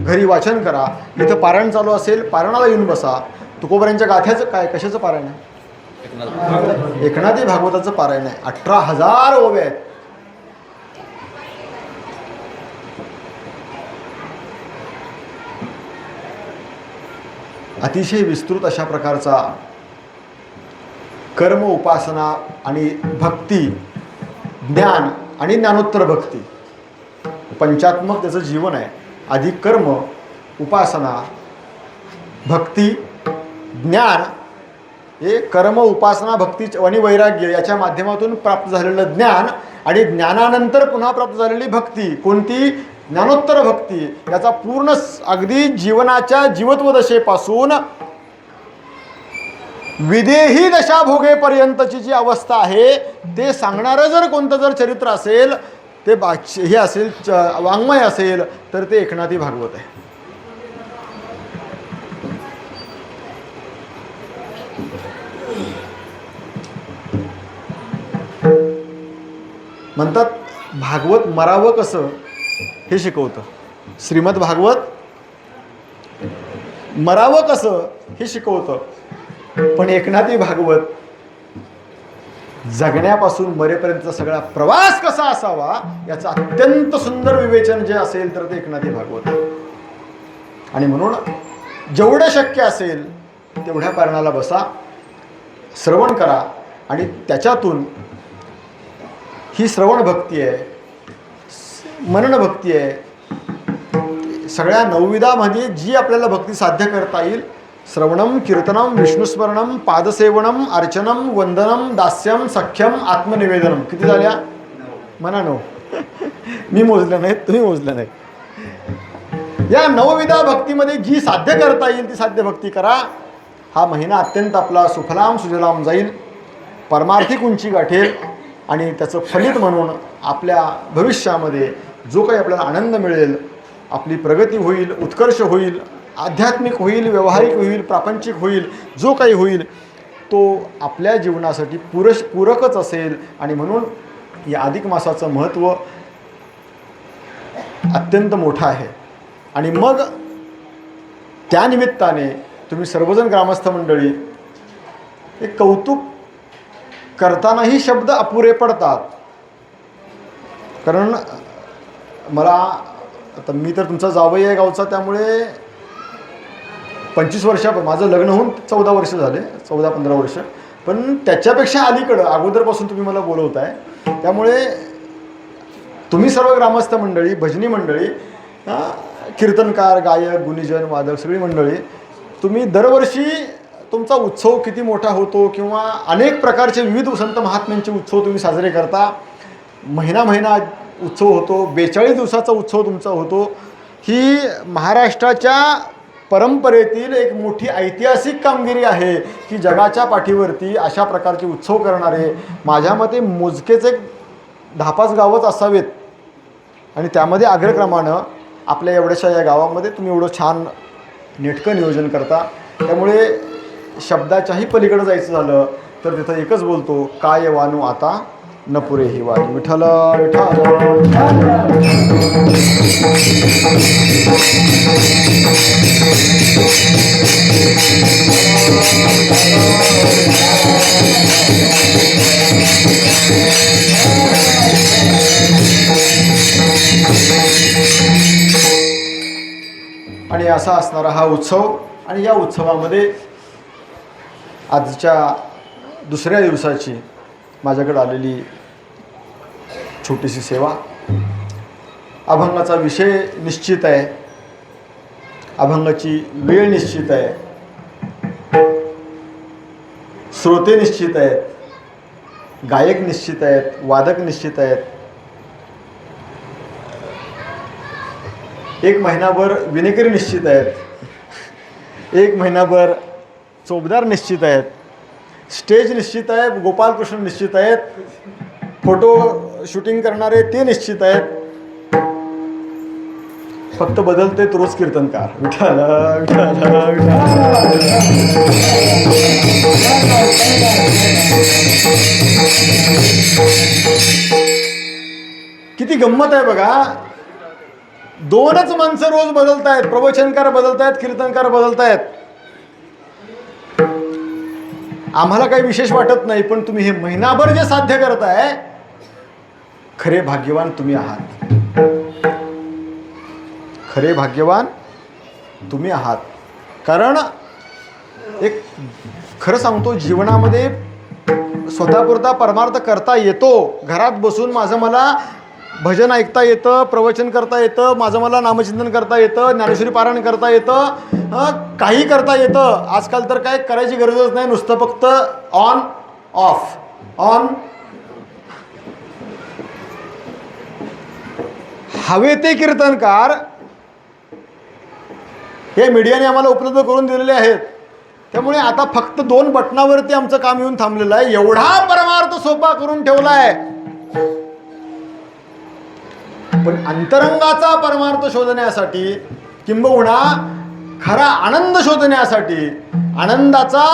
Speaker 1: घरी वाचन करा. इथं पारायण चालू असेल, पारायणाला येऊन बसा. तुकोबारायांच्या गाथ्याचं काय, कशाचं पारायण आहे? एकनाथी भागवताचं पारायण आहे. 18,000 ओव्या आहेत. अतिशय विस्तृत अशा प्रकारचा कर्म, उपासना आणि भक्ती, ज्ञान आणि ज्ञानोत्तर भक्ती, पंचात्मक त्याचं जीवन आहे. अधिक कर्म, उपासना, भक्ती, ज्ञान. हे कर्म, उपासना, भक्ती आणि वैराग्य याच्या माध्यमातून प्राप्त झालेलं ज्ञान आणि ज्ञानानंतर पुन्हा प्राप्त झालेली भक्ती, कोणती? ज्ञानोत्तर भक्ती. याचा पूर्ण अगदी जीवनाच्या जीवत्व दशेपासून विदेही दशा भोगेपर्यंतची जी अवस्था आहे ते सांगणारं जर कोणतं जर चरित्र असेल, ते हे असेल, वाङ्मय असेल, तर ते एकनाथी भागवत आहे. म्हणतात भागवत मरावं कसं हे शिकवतं. श्रीमद भागवत मरावं कसं हे शिकवतं. पण एकनाथी भागवत जगण्यापासून मरेपर्यंतचा सगळा प्रवास कसा असावा याचं अत्यंत सुंदर विवेचन जे असेल तर ते एकनाथी भागवत. आणि म्हणून जेवढं शक्य असेल तेवढ्या पारणाला बसा, श्रवण करा. आणि त्याच्यातून ही श्रवण भक्ती आहे, मनन भक्ती आहे. सगळ्या नवविधामध्ये जी आपल्याला भक्ती साध्य करता येईल, श्रवणम, कीर्तनम, विष्णुस्मरणम, पादसेवनम, अर्चनम, वंदनम, दास्यम, सख्यम, आत्मनिवेदनम. किती झाल्या? म्हणा 9. मी मोजलं नाही, तुम्ही मोजलं नाही. या नवविधा भक्तीमध्ये जी साध्य करता येईल ती साध्य भक्ती करा. हा महिना अत्यंत आपला सुफलाम सुजलाम जाईल, परमार्थिक उंची गाठेल. आणि त्याचं फलित म्हणून आपल्या भविष्यामध्ये जो काही आपल्याला आनंद मिळेल, आपली प्रगती होईल, उत्कर्ष होईल, आध्यात्मिक होईल, व्यावहारिक होईल, प्रापंचिक होईल, जो काही होईल तो आपल्या जीवनासाठी पूरकच असेल. आणि म्हणून या अधिक मासाचं महत्त्व अत्यंत मोठं आहे. आणि मग त्यानिमित्ताने तुम्ही सर्वजण ग्रामस्थ मंडळी एक कौतुक करतानाही शब्द अपुरे पडतात. कारण मला आता मी तर तुमचा जावई आहे गावचा, त्यामुळे 25 वर्षा, माझं लग्न होऊन 14 वर्ष झाले, 14-15 वर्ष. पण त्याच्यापेक्षा अलीकडं अगोदरपासून तुम्ही मला बोलवताय, त्यामुळे तुम्ही सर्व ग्रामस्थ मंडळी, भजनी मंडळी, कीर्तनकार, गायक, गुणीजन, वादक, सगळी मंडळी, तुम्ही दरवर्षी तुमचा उत्सव किती मोठा होतो किंवा अनेक प्रकारचे विविध संत महात्म्यांचे उत्सव तुम्ही साजरे करता. महिना उत्सव होतो, 42 दिवसाचा उत्सव तुमचा होतो. ही महाराष्ट्राच्या परंपरेतील एक मोठी ऐतिहासिक कामगिरी आहे की जगाच्या पाठीवरती अशा प्रकारचे उत्सव करणारे माझ्या मते मोजकेच एक 10-5 गावच असावेत. आणि त्यामध्ये अग्रक्रमानं आपल्या एवढ्याशा या गावामध्ये तुम्ही एवढं छान नेटकं नियोजन करता. त्यामुळे शब्दाच्याही पलीकडे जायचं झालं तर तिथं एकच बोलतो, काय वानू आता न पुरे ही वाणी. विठ्ठल विठ्ठल. आणि असा असणारा हा उत्सव. आणि या उत्सवामध्ये आजच्या दुसऱ्या दिवसाची माझ्याकडे आलेली छोटीशी सेवा. अभंगाचा विषय निश्चित आहे, अभंगाची वेळ निश्चित आहे, श्रोते निश्चित आहेत, गायक निश्चित आहेत, वादक निश्चित आहेत. 1 महिनाभर विनेकरी निश्चित आहेत, 1 महिनाभर चोपदार निश्चित आहेत, स्टेज निश्चित आहे, गोपालकृष्ण निश्चित आहेत, फोटो शूटिंग करणारे ते निश्चित आहेत. फक्त बदलते रोज कीर्तनकार. विठ्ठल विठ्ठल किती गंमत आहे बघा. दोनच माणसं रोज बदलतायत, प्रवचनकार बदलतायत, कीर्तनकार बदलतायत. आम्हाला काही विशेष वाटत नाही, पण तुम्ही हे महिनाभर जे साध्य करताय, खरे भाग्यवान तुम्ही आहात. खरे भाग्यवान तुम्ही आहात. कारण एक खरं सांगतो, जीवनामध्ये स्वतःपुरता परमार्थ करता येतो. घरात बसून माझं मला भजन ऐकता येतं, प्रवचन करता येतं, माझं मला नामचिंतन करता येतं, ज्ञानेश्वरी पारायण करता येतं, काही करता येतं. आजकाल तर काय करायची गरजच नाही, नुसतं फक्त ऑन ऑफ ऑन. हवे ते कीर्तनकार हे मीडियाने आम्हाला उपलब्ध करून दिलेले आहेत. त्यामुळे आता फक्त 2 बटनावरती आमचं काम येऊन थांबलेलं आहे. एवढा परमार्थ सोपा करून ठेवला आहे. पण अंतरंगाचा परमार्थ शोधण्यासाठी, किंबहुना खरा आनंद शोधण्यासाठी, आनंदाचा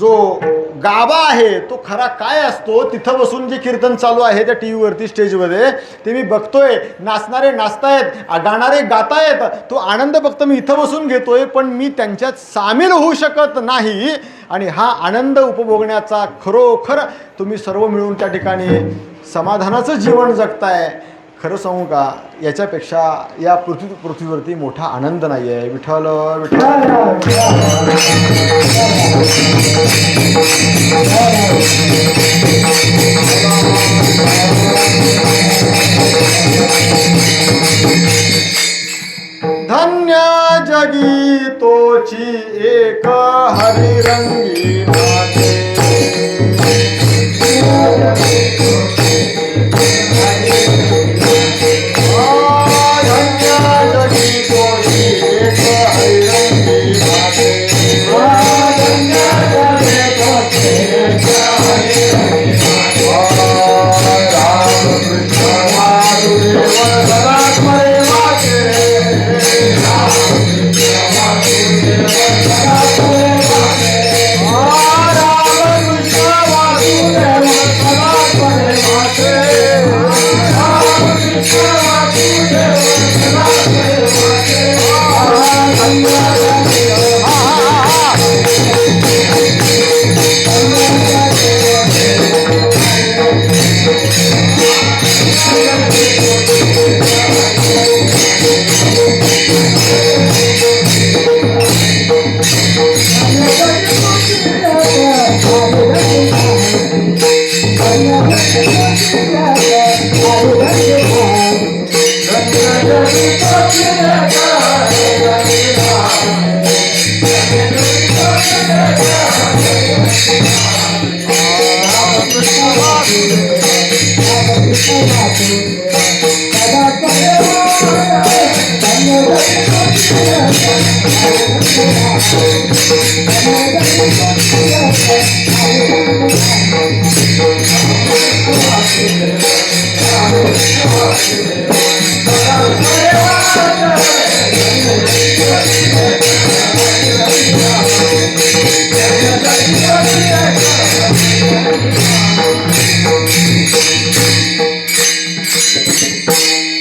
Speaker 1: जो गाभा आहे तो खरा काय असतो, तिथं बसून जे कीर्तन चालू आहे त्या टी व्हीवरती स्टेजमध्ये, ते मी बघतोय. नाचणारे नाचतायत, गाणारे गातायत, तो आनंद फक्त मी इथं बसून घेतोय, पण मी त्यांच्यात सामील होऊ शकत नाही. आणि हा आनंद उपभोगण्याचा खरोखर तुम्ही सर्व मिळून त्या ठिकाणी समाधानाचं जीवन जगताय. खरं सांगू का, याच्यापेक्षा या पृथ्वीवरती मोठा आनंद नाही आहे. विठ्ठल विठ्ठल धन्य जगी तोची एक हरिरंगी नाते.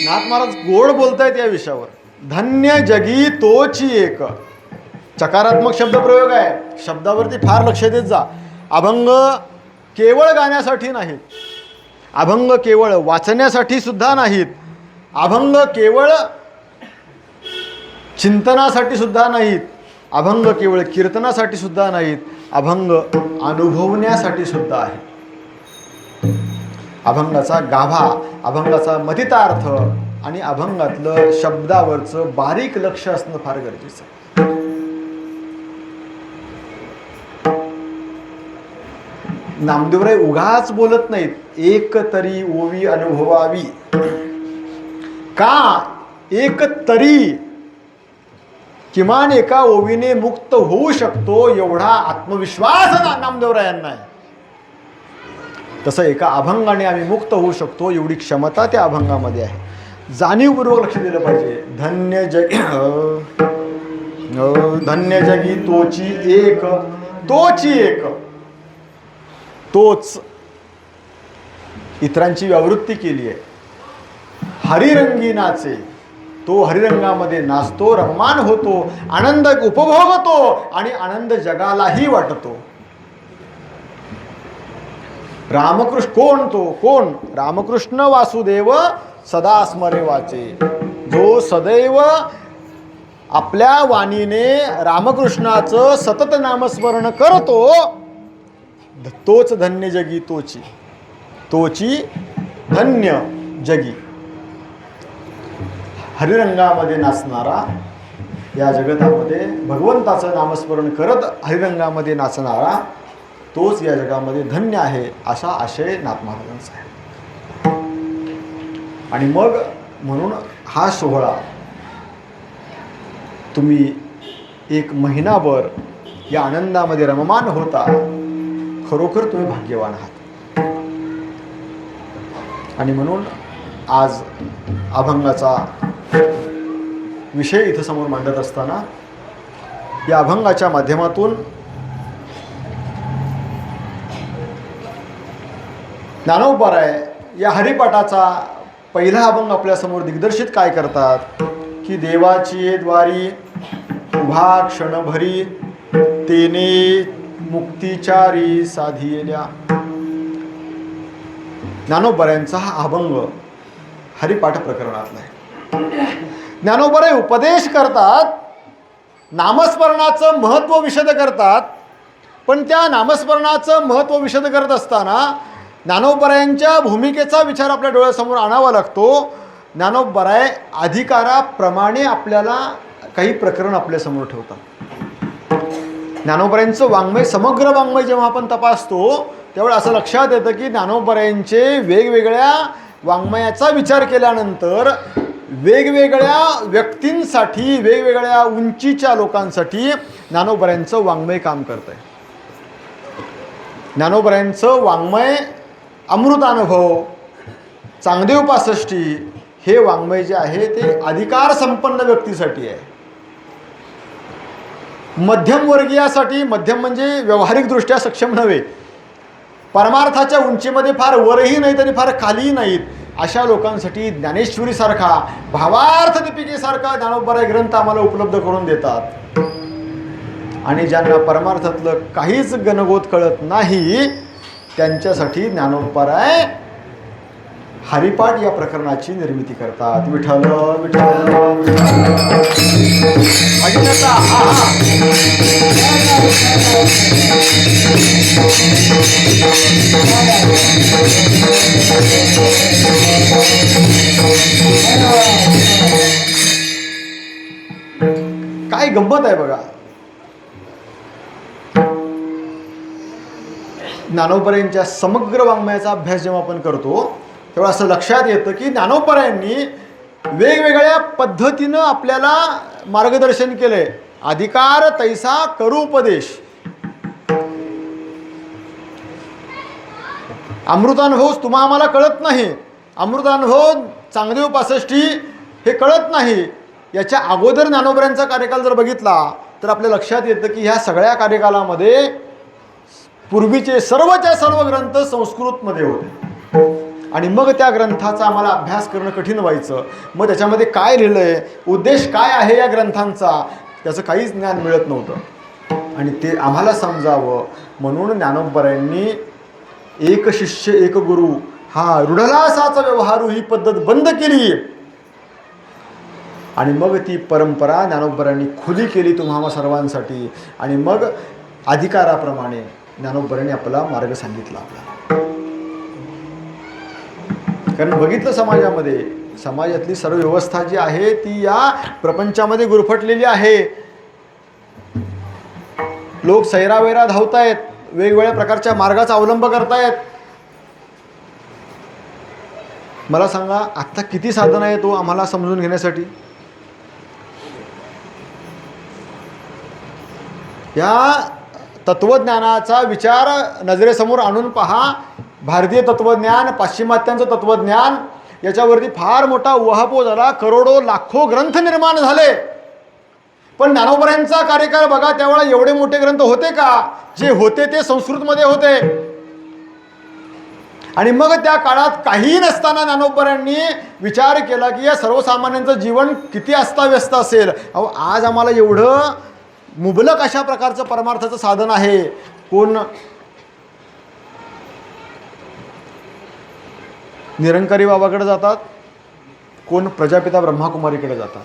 Speaker 1: नाथ महाराज गोड बोलतायत या विषयावर. धन्य जगी तोची एक. चकारात्मक शब्दप्रयोग आहे. शब्दावरती फार लक्ष देत जा. अभंग केवळ गाण्यासाठी नाहीत, अभंग केवळ वाचण्यासाठी सुद्धा नाहीत, अभंग केवळ चिंतनासाठी सुद्धा नाहीत, अभंग केवळ कीर्तनासाठी सुद्धा नाहीत, अभंग अनुभवण्यासाठी सुद्धा आहे. अभंगाचा गाभा, अभंगाचा मतितार्थ आणि अभंगातलं शब्दावरचं बारीक लक्ष असणं फार गरजेचं आहे. नामदेवराय उगाच बोलत नाहीत, एक तरी ओवी अनुभवावी. का एक तरी, किमान एका ओवीने मुक्त होऊ शकतो एवढा आत्मविश्वास नामदेवरायांना आहे. तसं एका अभंगाने आम्ही मुक्त होऊ शकतो एवढी क्षमता त्या अभंगामध्ये आहे. जाणीवपूर्वक लक्ष दिलं पाहिजे. धन्य जगी धन्य जगी तोची एक, तोची एक, तोच इतरांची व्यावृत्ती केली आहे. हरिरंगी नाचे, तो हरिरंगामध्ये नाचतो, रममान होतो, आनंद उपभोगतो आणि आनंद जगालाही वाटतो. रामकृष्ण कोण तो? कोण? रामकृष्ण वासुदेव सदा स्मरे वाचे. जो सदैव आपल्या वाणीने रामकृष्णाचं सतत नामस्मरण करतो, तोच धन्य जगी तोची, तोची धन्य जगी. हरिरंगामध्ये नाचणारा, या जगतामध्ये भगवंताचं नामस्मरण करत हरिरंगामध्ये नाचणारा, तोच या जगामध्ये धन्य आहे, असा आशय नाथ महाराजांचा आहे. आणि मग म्हणून हा सोहळा तुम्ही एक महिनाभर या आनंदामध्ये रममान होता, खरोखर तुम्ही भाग्यवान आहात. आणि म्हणून आज अभंगाचा विषय इथं समोर मांडत असताना या अभंगाच्या माध्यमातून ज्ञानोबाराय या हरिपाठाचा पहिला अभंग आपल्यासमोर दिग्दर्शित काय करतात की देवाची द्वारी उभा क्षणभरी तेने मुक्तिचारी साधियल्या. ज्ञानोबारायांचा हा अभंग हरिपाठ प्रकरणातला आहे. ज्ञानोबाराय उपदेश करतात, नामस्मरणाचं महत्त्व विशद करतात, पण त्या नामस्मरणाचं महत्त्व विशद करत असताना ज्ञानोबारायांच्या भूमिकेचा विचार आपल्या डोळ्यासमोर आणावा लागतो. ज्ञानोबाराय अधिकाराप्रमाणे आपल्याला काही प्रकरण आपल्यासमोर ठेवतात. ज्ञानोबारायांचं वाङ्मय, समग्र वाङ्मय जेव्हा आपण तपासतो त्यावेळी असं लक्षात येतं की ज्ञानोबारायांचे वेगवेगळ्या वाङ्मयाचा विचार केल्यानंतर वेगवेगळ्या व्यक्तींसाठी, वेगवेगळ्या उंचीच्या लोकांसाठी ज्ञानोबारायांचं वाङ्मय काम करतं आहे. ज्ञानोबारायांचं वाङ्मय अमृतानुभव, चांगदेव 65 हे वाङ्मय जे आहे ते अधिकार संपन्न व्यक्तीसाठी आहे. मध्यमवर्गीयासाठी, मध्यम म्हणजे व्यावहारिकदृष्ट्या सक्षम नव्हे, परमार्थाच्या उंचीमध्ये फार वरही नाही तरी फार खालीही नाहीत, अशा लोकांसाठी ज्ञानेश्वरीसारखा, भावार्थ दीपिकेसारखा ज्ञानोबाराय ग्रंथ आम्हाला उपलब्ध करून देतात. आणि ज्यांना परमार्थातलं काहीच गणगोत कळत नाही त्यांच्यासाठी ज्ञानोबाराय हरिपाठ या प्रकरणाची निर्मिती करतात. विठ्ठल विठ्ठल अजिनता काय गंमत आहे बघा. ज्ञानोबारायांच्या समग्र वाङ्मयाचा अभ्यास जेव्हा आपण करतो तेव्हा असं लक्षात येतं की ज्ञानोबारायांनी वेगवेगळ्या पद्धतीनं आपल्याला मार्गदर्शन केलंय. अधिकार तैसा करू उपदेश, अमृतानुभव तुम्हा आम्हाला कळत नाही, अमृतानुभव चांगदेव 65 हे कळत नाही. याच्या अगोदर ज्ञानोबारायांचा कार्यकाल जर बघितला तर आपल्या लक्षात येतं की ह्या सगळ्या कार्यकालामध्ये पूर्वीचे सर्वच्या सर्व ग्रंथ संस्कृतमध्ये होते आणि मग त्या ग्रंथाचा आम्हाला अभ्यास करणं कठीण व्हायचं. मग त्याच्यामध्ये काय लिहिलं आहे, उद्देश काय आहे या ग्रंथांचा, त्याचं काहीच ज्ञान मिळत नव्हतं. आणि ते आम्हाला समजावं म्हणून ज्ञानोबारायांनी एक शिष्य एक गुरु हा रुढलासाचा व्यवहारू ही पद्धत बंद केली. आणि मग ती परंपरा ज्ञानोबारायांनी खुली केली तुम्हा सर्वांसाठी. आणि मग अधिकाराप्रमाणे ज्ञानोबारायांनी आपला मार्ग सांगितला आपल्याला. कारण बघितलं समाजामध्ये, समाजातली सर्व व्यवस्था जी आहे ती या प्रपंचामध्ये गुरफटलेली आहे. लोक सैरावैरा धावतायत, वेगवेगळ्या प्रकारच्या मार्गाचा अवलंब करतायत. मला सांगा आत्ता किती साधन आहे तो आम्हाला समजून घेण्यासाठी. या तत्वज्ञानाचा विचार नजरेसमोर आणून पहा. भारतीय तत्वज्ञान, पाश्चिमात्यांचं तत्वज्ञान याच्यावरती फार मोठा उहापोह झाला, करोडो लाखो ग्रंथ निर्माण झाले. पण ज्ञानोबरांचा कार्यकाळ बघा, त्यावेळेला एवढे मोठे ग्रंथ होते का? जे होते ते संस्कृतमध्ये होते. आणि मग त्या काळात काही नसताना ज्ञानोबरांनी विचार केला की या सर्वसामान्यांचं जीवन किती अस्ताव्यस्त असेल. अहो, आज आम्हाला एवढं मुबलक अशा प्रकारचं परमार्थाचं साधन आहे. कोण निरंकारी बाबाकडे जातात, कोण प्रजापिता ब्रह्माकुमारीकडे जातात,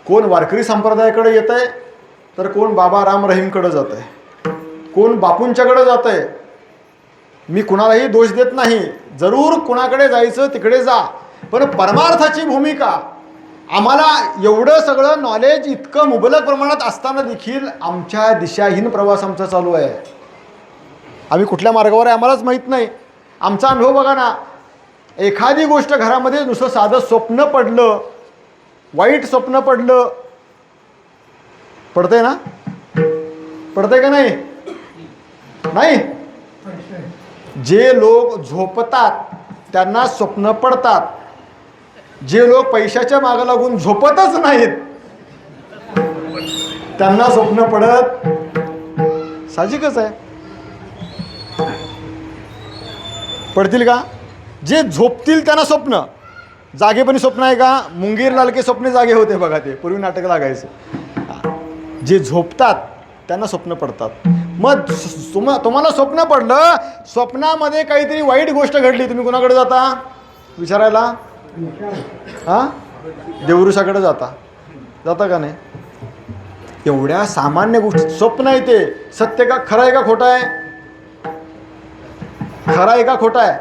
Speaker 1: कोण वारकरी संप्रदायाकडे येत आहे, तर कोण बाबा राम रहीमकडे जात आहे, कोण बापूंच्याकडे जात आहे. मी कुणालाही दोष देत नाही, जरूर कुणाकडे जायचं तिकडे जा, पण परमार्थाची भूमिका आम्हाला एवढं सगळं नॉलेज इतकं मुबलक प्रमाणात असताना देखील आमच्या दिशाहीन प्रवास आमचा चालू आहे. आम्ही कुठल्या मार्गावर आहे आम्हालाच माहीत नाही. आमचा अनुभव बघा ना, एखादी गोष्ट घरामध्ये नुसतं साधं स्वप्न पडलं, वाईट स्वप्न पडलं, पडतंय ना? पडतंय का नाही? नाही. जे लोक झोपतात त्यांना स्वप्न पडतात, जे लोक पैशाच्या मागे लागून झोपतच नाहीत त्यांना स्वप्न पडत साहजिकच आहे. पडतील का? जे झोपतील त्यांना स्वप्न, जागेपणी स्वप्न आहे का? मुंगीर लालके स्वप्ने जागे होते बघा, ते पूर्वी नाटक लागायचे. जे झोपतात त्यांना स्वप्न पडतात. मग तुम्हाला स्वप्न पडलं, स्वप्नामध्ये काहीतरी वाईट गोष्ट घडली, तुम्ही कोणाकडे जाता विचारायला? हां, देवऋषाकडे जाता का नाही? एवढ्या सामान्य गोष्टी, स्वप्न आहे ते सत्य का, खरं आहे का खोटं आहे? खरं आहे का खोटं आहे?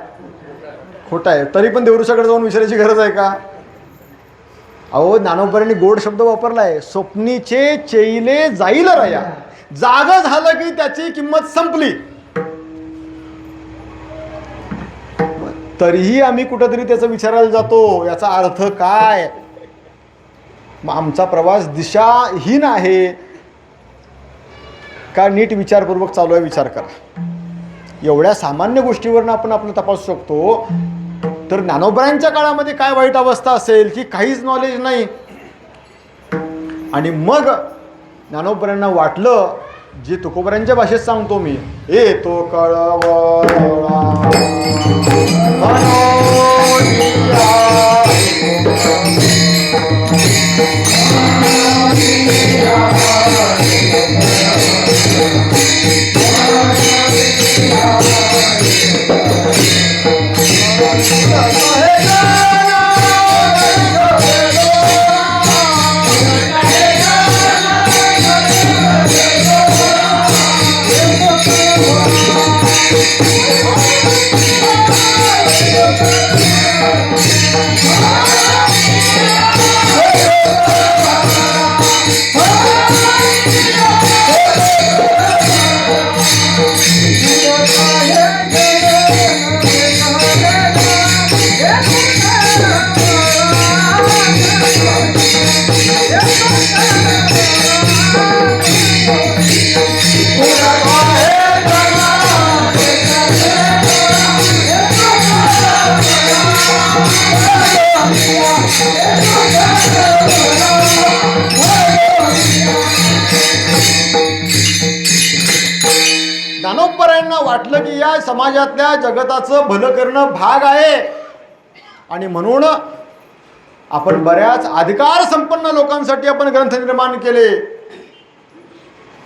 Speaker 1: खोटं आहे. तरी पण देवऋषाकडे जाऊन विचारायची गरज आहे का? अहो, ज्ञानोबरांनी गोड शब्द वापरला आहे, स्वप्नीचे चेईले जाईल रया. जागं झालं की त्याची किंमत संपली. तरीही आम्ही कुठंतरी त्याचं विचारायला जातो, याचा अर्थ काय? मग आमचा प्रवास दिशाहीन आहे का नीट विचारपूर्वक चालू आहे? विचार करा. एवढ्या सामान्य गोष्टीवरनं आपण आपलं तपासू शकतो, तर ज्ञानोबरांच्या काळामध्ये काय वाईट अवस्था असेल की काहीच नॉलेज नाही. आणि मग ज्ञानोबरांना वाटलं, जे तुकोबरांच्या भाषेत सांगतो मी, तो कळवळा ज्ञानोबरांना वाटलं की या समाजातल्या जगताचं भलं करणं भाग आहे, आणि म्हणून आपण बऱ्याच अधिकार संपन्न लोकांसाठी आपण ग्रंथ निर्माण केले.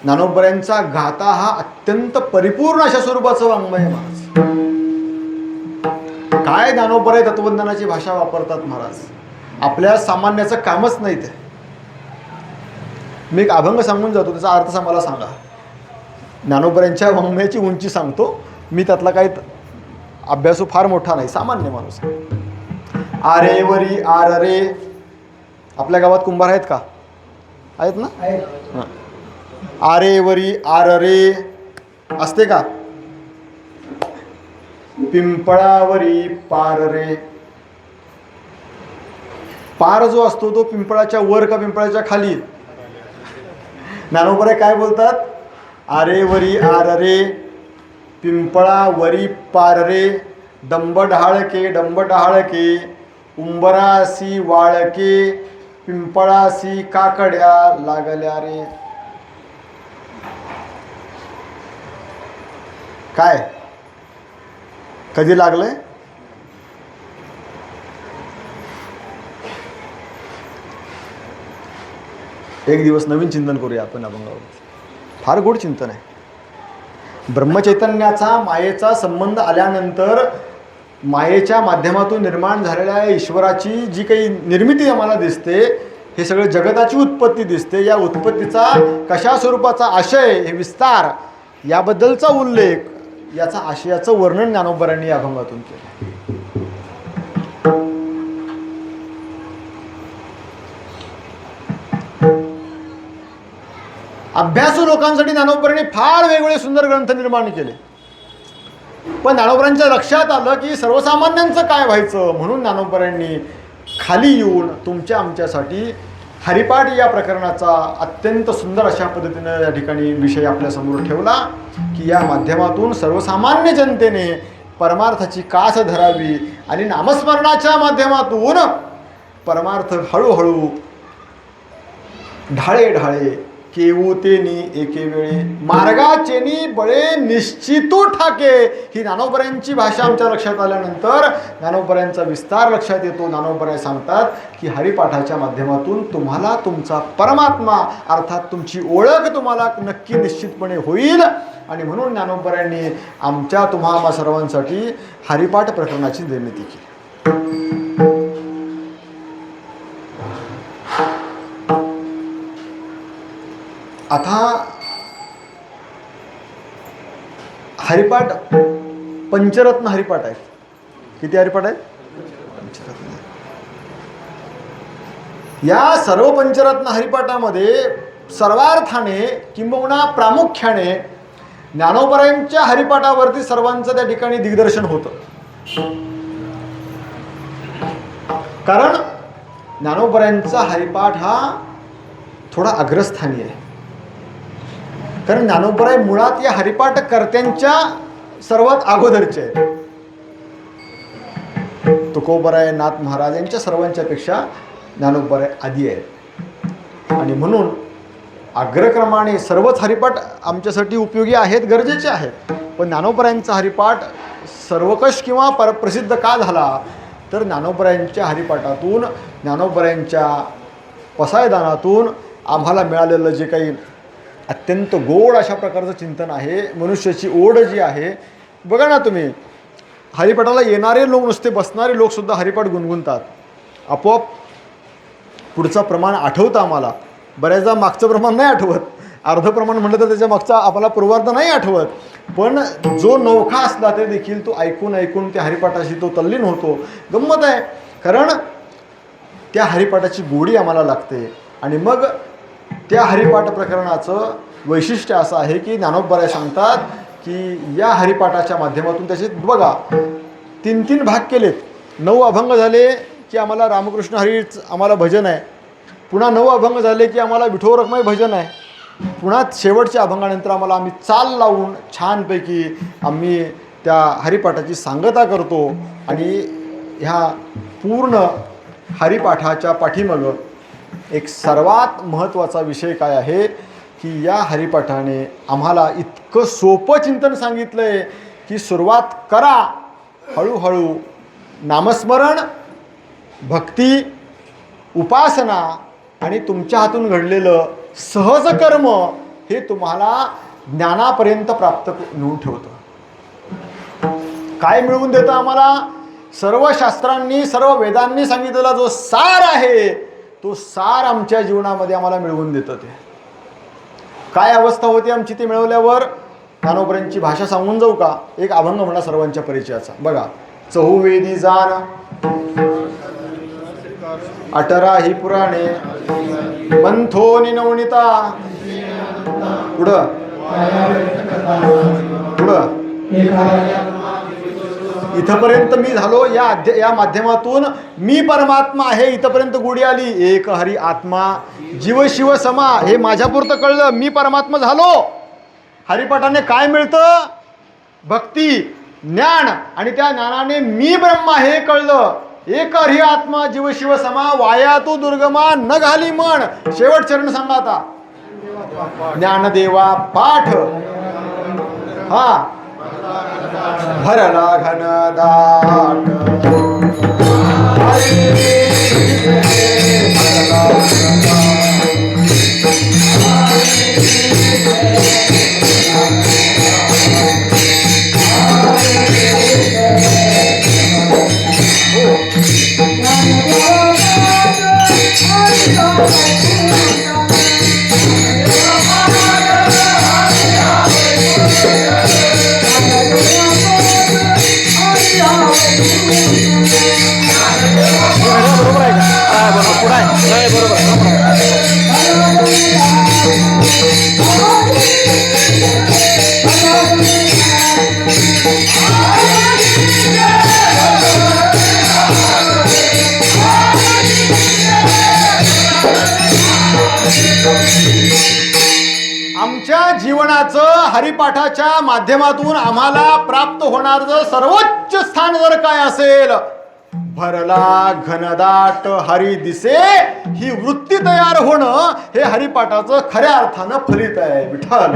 Speaker 1: ज्ञानोबरांचा गाथा हा अत्यंत परिपूर्ण अशा स्वरूपाचं वाङ्मय आहे महाराज. काय ज्ञानोबराय तत्वज्ञानाची भाषा वापरतात महाराज. आपल्या सामान्याचं कामच नाही ते. मी एक अभंग सांगून जातो, त्याचा अर्थ मला सांगा. ज्ञानोबरांच्या वाङ्मयाची उंची सांगतो मी, त्यातला काही अभ्यासू फार मोठा नाही, सामान्य माणूस. आरे वरी आर रे. आपल्या गावात कुंभार आहेत का? आहेत ना? हां. आरे वरी आर रे असते का? पिंपळावरी पार रे. पार जो असतो तो पिंपळाच्या वर का पिंपळाच्या खाली? ज्ञानोबराय काय बोलतात? आरे वरी आर रे, पिंपळावरी पार रे, डंब ढाळके डंब ढाळके, उंबरासी वाळके पिंपळासी काकड्या लागल्या रे. काय कधी लागलंय? एक दिवस नवीन चिंतन करूया आपण अभंगावर. फार गोड चिंतन आहे. ब्रह्मचैतन्याचा मायेचा संबंध आल्यानंतर मायेच्या माध्यमातून निर्माण झालेल्या ईश्वराची जी काही निर्मिती आम्हाला दिसते, हे सगळं जगताची उत्पत्ती दिसते. या उत्पत्तीचा कशा स्वरूपाचा आशय, हे विस्तार, याबद्दलचा उल्लेख, याचा आशयाचं वर्णन ज्ञानोबरांनी या अभंगातून केलं. अभ्यासू लोकांसाठी ज्ञानोबरांनी फार वेगवेगळे सुंदर ग्रंथ निर्माण केले. पण ज्ञानोबरांच्या लक्षात आलं की सर्वसामान्यांचं काय व्हायचं, म्हणून ज्ञानोबरांनी खाली येऊन तुमच्या आमच्यासाठी हरिपाठ या प्रकरणाचा अत्यंत सुंदर अशा पद्धतीनं या ठिकाणी विषय आपल्यासमोर ठेवला की या माध्यमातून सर्वसामान्य जनतेने परमार्थाची कास धरावी आणि नामस्मरणाच्या माध्यमातून परमार्थ हळूहळू ढाळे ढाळे केवूतेनी एके वेळे मार्गाचेनी बळे निश्चितू ठाके. ही ज्ञानोबरांची भाषा आमच्या लक्षात आल्यानंतर ज्ञानोबरांचा विस्तार लक्षात येतो. ज्ञानोबराय सांगतात की हरिपाठाच्या माध्यमातून तुम्हाला तुमचा परमात्मा अर्थात तुमची ओळख तुम्हाला नक्की निश्चितपणे होईल. आणि म्हणून ज्ञानोबरांनी आमच्या तुम्हा सर्वांसाठी हरिपाठ प्रकरणाची निर्मिती केली. आता हरिपाठ पंचरत्न हरिपाठ आहेत. किती हरिपाठ आहेत? पंचरत्न. या सर्व पंचरत्न हरिपाठामध्ये सर्वार्थाने किंबहुना प्रामुख्याने ज्ञानोबरांच्या हरिपाठावरती सर्वांचं त्या ठिकाणी दिग्दर्शन होतं. कारण ज्ञानोबरांचा हरिपाठ हा थोडा अग्रस्थानी आहे. कारण ज्ञानोबराय मुळात या हरिपाठ कर्त्यांच्या सर्वात अगोदरचे आहेत. तुकोबराय नाथ महाराज यांच्या सर्वांच्यापेक्षा ज्ञानोबराय आधी आहेत. आणि म्हणून अग्रक्रमाने सर्वच हरिपाठ आमच्यासाठी उपयोगी आहेत, गरजेचे आहेत. पण ज्ञानोबरायांचा हरिपाठ सर्वकष किंवा प्रसिद्ध का झाला, तर ज्ञानोबरायांच्या हरिपाठातून, ज्ञानोबरायांच्या पसायदानातून आम्हाला मिळालेलं जे काही अत्यंत गोड अशा प्रकारचं चिंतन आहे, मनुष्याची ओढ जी आहे. बघा ना तुम्ही, हरिपाठाला येणारे लोक, नुसते बसणारे लोकसुद्धा हरिपाठ गुणगुणतात. आपोआप पुढचं प्रमाण आठवतं आम्हाला. बऱ्याचदा मागचं प्रमाण नाही आठवत. अर्ध प्रमाण म्हटलं तर त्याच्या मागचा आपल्याला पूर्वार्ध नाही आठवत. पण जो नौखा असला ते देखील तो ऐकून ऐकून त्या हरिपाठाशी तो तल्लीन होतो. गंमत आहे, कारण त्या हरिपाठाची गोडी आम्हाला लागते. आणि मग त्या हरिपाठ प्रकरणाचं वैशिष्ट्य असं आहे की ज्ञानोबराय सांगतात की या हरिपाठाच्या माध्यमातून त्याचे बघा 3 भाग केलेत. 9 अभंग झाले की आम्हाला रामकृष्ण हरीच आम्हाला भजन आहे. पुन्हा 9 अभंग झाले की आम्हाला विठोबा रखुमाई भजन आहे. पुन्हा शेवटच्या अभंगानंतर आम्हाला आम्ही चाल लावून छानपैकी आम्ही त्या हरिपाठाची सांगता करतो. आणि ह्या पूर्ण हरिपाठाच्या पाठीमागं एक सर्वात महत्त्वाचा विषय काय आहे की या हरिपाठाने आम्हाला इतकं सोपं चिंतन सांगितलं आहे की सुरुवात करा, हळूहळू नामस्मरण, भक्ती, उपासना आणि तुमच्या हातून घडलेलं सहज कर्म हे तुम्हाला ज्ञानापर्यंत प्राप्त नेऊन ठेवतं. काय मिळवून देतं आम्हाला? सर्व शास्त्रांनी, सर्व वेदांनी सांगितलेला जो सार आहे तो सार आमच्या जीवनामध्ये आम्हाला मिळवून देतं. ते काय अवस्था होती आमची ते मिळवल्यावर? ज्ञानोबरांची भाषा सांगून जाऊ का? एक अभंग म्हणा सर्वांच्या परिचयाचा. बघा, चहुवेदी जाण अठरा ही पुराणे मंथोनी नवनीता. पुढं पुढं इथपर्यंत मी झालो. या माध्यमातून मी परमात्मा आहे इथपर्यंत गोडी आली. एक हरी आत्मा जीव शिव समा, हे माझ्यापुरतं कळलं. मी परमात्मा झालो. हरिपाठाने काय मिळतं? भक्ती, ज्ञान, आणि त्या ज्ञानाने मी ब्रह्मा हे कळलं. एक हरी आत्मा जीव शिव समा वाया तू दुर्गमा न घाली मन. शेवट चरण सांगा आता. ज्ञानदेवा पाठ हा भरला घनदाट आमच्या जीवनाचं हरिपाठाच्या माध्यमातून आम्हाला प्राप्त होणारं सर्वोच्च स्थान जर काय असेल, भरला घनदाट हरी दिसे ही वृत्ती तयार होणं, हे हरिपाठाचं खऱ्या अर्थानं फलित आहे. विठ्ठल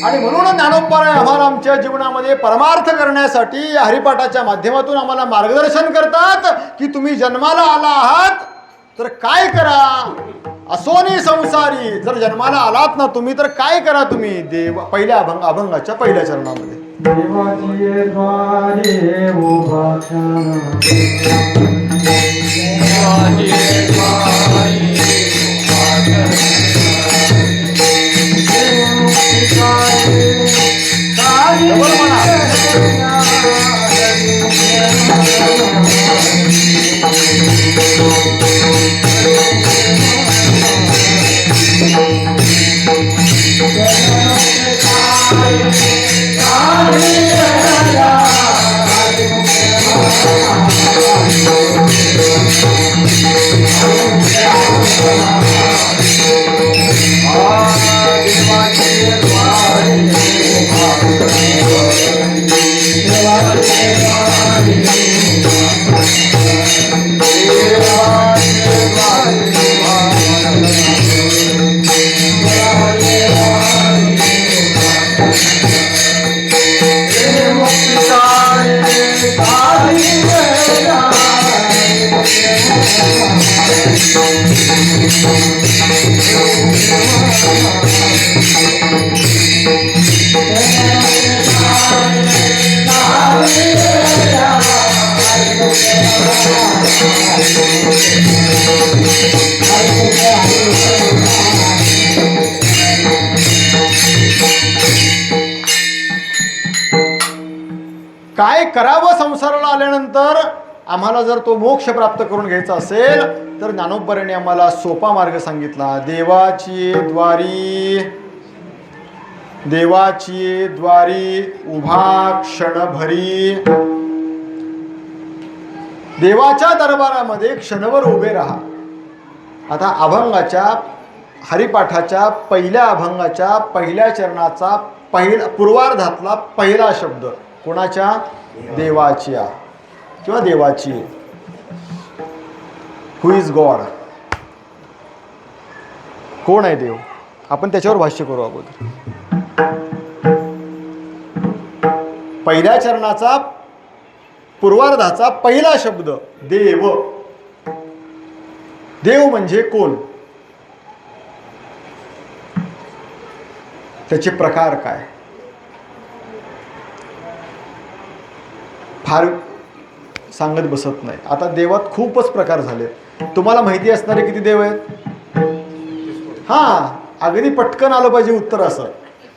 Speaker 1: आणि म्हणून ज्ञानोबराय आम्हाला आमच्या जीवनामध्ये परमार्थ करण्यासाठी या हरिपाठाच्या माध्यमातून आम्हाला मार्गदर्शन करतात की तुम्ही जन्माला आला आहात तर काय करा. असोनी संसारी, जर जन्माला आलात ना तुम्ही तर काय करा तुम्ही. देव पहिल्या अभंगाच्या पहिल्या चरणामध्ये
Speaker 2: देवाची द्वारे उभा
Speaker 1: काय करावं संसाराला आल्यानंतर आम्हाला जर तो मोक्ष प्राप्त करून घ्यायचा असेल तर ज्ञानोबरायांनी आम्हाला सोपा मार्ग सांगितला. देवाची द्वारी उभा क्षणभरी. देवाच्या दरबारामध्ये क्षणभर उभे राहा. आता अभंगाच्या हरिपाठाच्या पहिल्या अभंगाच्या पहिल्या चरणाचा पूर्वार्धातला पहिला शब्द कोणाच्या? देवाच्या किंवा देवाची. हु इज गॉड? कोण आहे देव? आपण त्याच्यावर भाष्य करू अगोदर. पहिल्या चरणाचा पूर्वार्धाचा पहिला शब्द देव. देव म्हणजे कोण? त्याचे प्रकार काय? फार सांगत बसत नाही. आता देवात खूपच प्रकार झाले. तुम्हाला माहिती असणारे किती देव आहेत? हां, अगदी पटकन आलं पाहिजे उत्तर असं.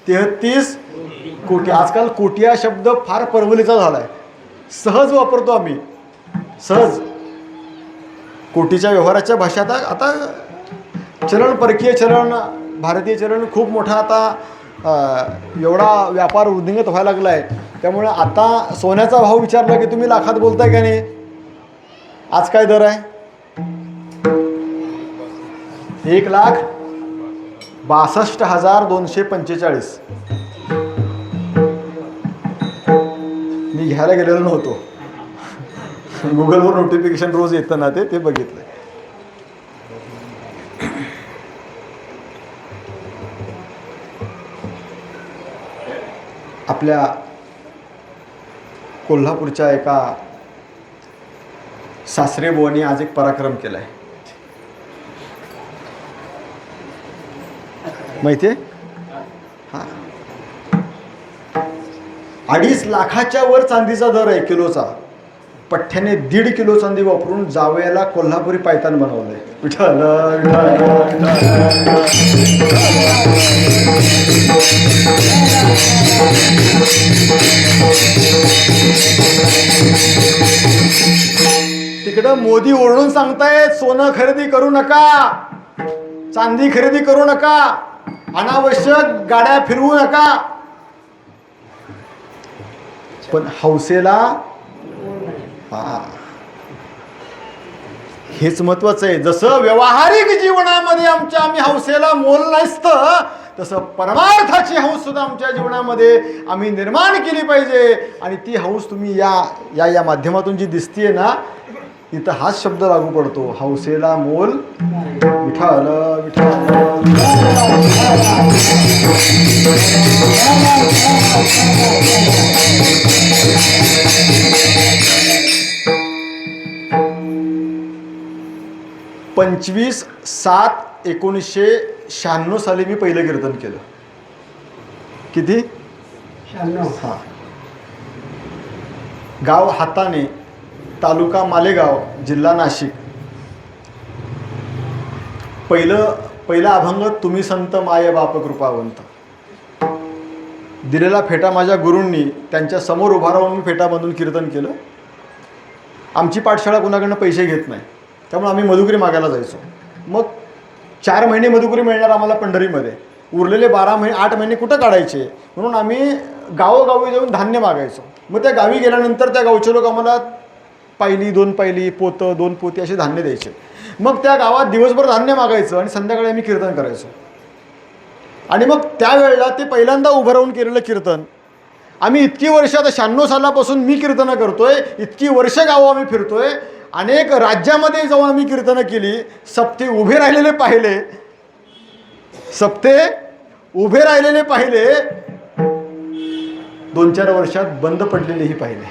Speaker 1: 33 कोटी. आजकाल कोटी हा शब्द फार परवलीचा झाला आहे. सहज वापरतो आम्ही, सहज. कोटीच्या व्यवहाराच्या भाषेत आता चलन, परकीय चलन, भारतीय चलन खूप मोठा आता एवढा व्यापार वृद्धिंगत व्हायला लागला आहे. त्यामुळे आता सोन्याचा भाव विचारला की तुम्ही लाखात बोलताय का नाही? आज काय दर आहे? 1,22,000. 62,245. मी घ्यायला गेलेलो नव्हतो. गुगलवर नोटिफिकेशन रोज येतं ना, ते बघितलं. आपल्या कोल्हापूरच्या एका सासरे बुवांनी आज एक पराक्रम केलाय. माहिती आहे? हा, 2.5 लाखाच्या वर चांदीचा दर आहे किलोचा. पठ्ठ्याने 1.5 किलो चांदी वापरून जावयाला कोल्हापुरी पायतान बनवलंय. विठ्ठल तिकडं मोदी ओरडून सांगतायत सोनं खरेदी करू नका, चांदी खरेदी करू नका, अनावश्यक गाड्या फिरवू नका. पण हौसेला हेच महत्वाचं आहे. जसं व्यावहारिक जीवनामध्ये आम्ही हौसेला मोल नसतं, तसं परमार्थाची हौस सुद्धा आमच्या जीवनामध्ये आम्ही निर्माण केली पाहिजे. आणि ती हौस तुम्ही या माध्यमातून जी दिसतीये ना, इथं हाच शब्द लागू पडतो, हौसेला मोल विठ्ठल विठ्ठल. 25/7/1996 साली मी पहिलं कीर्तन केलं. किती?
Speaker 2: 96.
Speaker 1: हां. गाव हाताने, तालुका मालेगाव, जिल्हा नाशिक. पहिला अभंग तुम्ही संत माय बाप कृपावंत. दिलेला फेटा माझ्या गुरूंनी त्यांच्या समोर उभा राहून मी फेटा बांधून कीर्तन केलं. आमची पाठशाळा कुणाकडनं पैसे घेत नाही, त्यामुळे आम्ही मधुकरी मागायला जायचो. मग 4 महिने मधुकरी मिळणार आम्हाला पंढरीमध्ये, उरलेले 8 महिने कुठं काढायचे, म्हणून आम्ही गावोगावी जाऊन धान्य मागायचो. मग त्या गावी गेल्यानंतर त्या गावचे लोक आम्हाला पायली, 2 पायली, पोतं, 2 पोती असे धान्य द्यायचे. मग त्या गावात दिवसभर धान्य मागायचं आणि संध्याकाळी आम्ही कीर्तन करायचो. आणि मग त्यावेळेला ते पहिल्यांदा उभं राहून केलेलं कीर्तन आम्ही इतकी वर्ष, आता 96 सालापासून मी कीर्तनं करतोय, इतकी वर्ष गावं आम्ही फिरतोय, अनेक राज्यामध्ये जाऊन आम्ही कीर्तनं केली. सप्ते उभे राहिलेले पाहिले, 2-4 वर्षात बंद पडलेलेही पाहिले.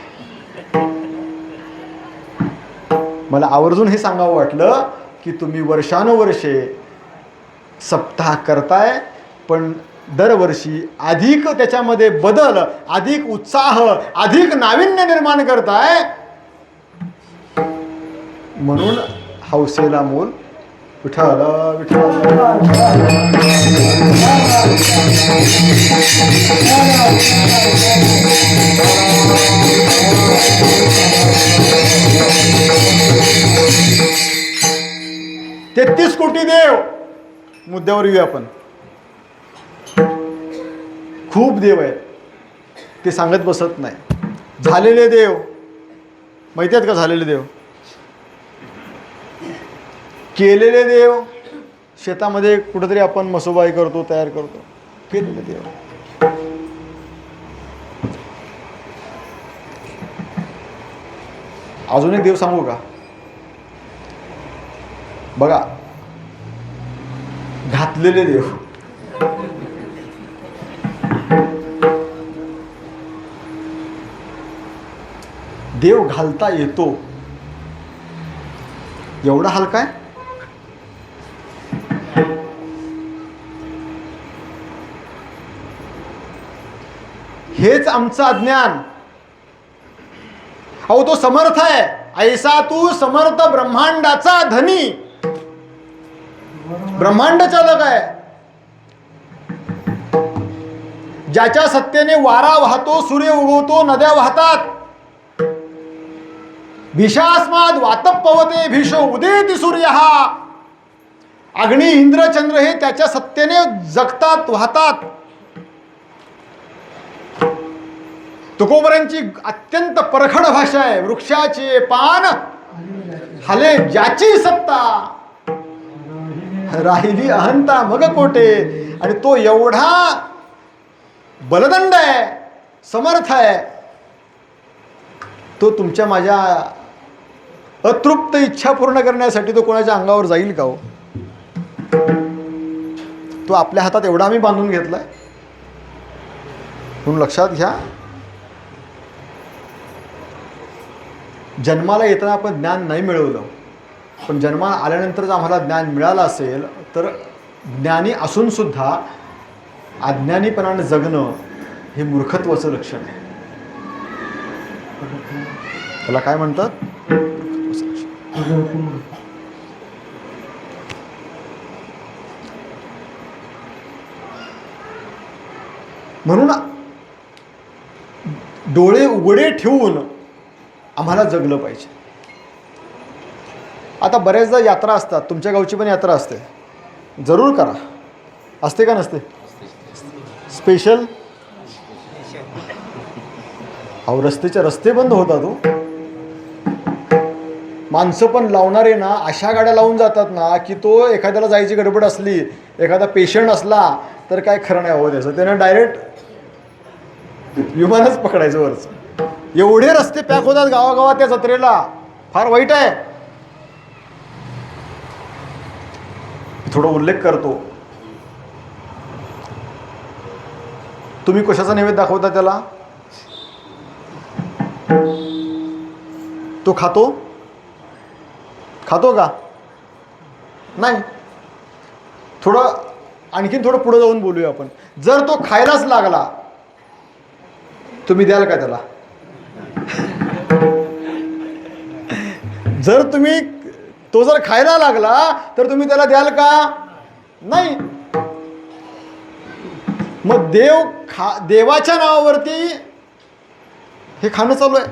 Speaker 1: मला आवर्जून हे सांगावं वाटलं की तुम्ही वर्षानुवर्षे सप्ताह करताय, पण दरवर्षी अधिक त्याच्यामध्ये बदल, अधिक उत्साह, अधिक नाविन्य निर्माण करताय. म्हणून हौसेला मोल विठ्ठल विठ्ठल. तेहतीस कोटी देव, मुद्द्यावर येऊया आपण. खूप देव आहेत, ते सांगत बसत नाही. झालेले देव माहिती आहेत का? झालेले देव, केलेले देव, शेतामध्ये कुठेतरी आपण मसोबाई करतो, तयार करतो, केलेले देव. अजून एक देव सांगू का? बघा, घातलेले देव. देव घालता येतो एवढा हलका आहे. हेच आमचं अज्ञान. अहो, तो समर्थ आहे. ऐसा तू समर्थ ब्रह्मांडाचा धनी, ब्रह्मांड चालक आहे. ज्याच्या सत्तेने वारा वाहतो, सूर्य उगवतो, नद्या वाहतात. भीषास्माद वातपवते भीषो उदेति सूर्यः. अग्नी, इंद्र, चंद्र हे त्याच्या सत्तेने जगतात, वाहतात. तुकोबरांची अत्यंत परखड भाषा आहे. वृक्षाचे पान हले ज्याची सत्ता, राहिली अहंता मग कोटे. आणि तो एवढा बलदंड आहे, समर्थ आहे, तो तुमच्या माझ्या अतृप्त इच्छा पूर्ण करण्यासाठी तो कोणाच्या अंगावर जाईल का हो? तो आपल्या हातात एवढा आम्ही बांधून घेतलाय. म्हणून लक्षात घ्या, जन्माला येताना आपण ज्ञान नाही मिळवलं, पण जन्माला आल्यानंतर जर आम्हाला ज्ञान मिळालं असेल तर ज्ञानी असून सुद्धा अज्ञानीपणाने जगणं हे मूर्खत्वाचं लक्षण आहे. त्याला काय म्हणतात? म्हणून डोळे उघडे ठेवून आम्हाला जगलं पाहिजे. आता बऱ्याचदा यात्रा असतात, तुमच्या गावची पण यात्रा असते, जरूर करा. असते का नसते? स्पेशल. अहो रस्त्याचे रस्ते बंद होतात हो. माणसं पण लावणारे ना अशा गाड्या लावून जातात ना की तो एखाद्याला जायची गडबड असली, एखादा पेशंट असला तर काय खरं नाही हो त्याचं, त्यानं डायरेक्ट विमानच पकडायचं वरचं. एवढे रस्ते पॅक होतात गावागावात त्या जत्रेला, फार वाईट आहे. थोडा उल्लेख करतो. तुम्ही कशाचा नैवेद्य दाखवता त्याला? तो खातो का? नाही. थोडं आणखीन थोडं पुढे जाऊन बोलूया आपण. जर तो खायलाच लागला, तुम्ही द्याल का त्याला? तो जर खायला लागला तर तुम्ही त्याला द्याल का? नाही. मग देवाच्या नावावरती हे खाणं चालू आहे.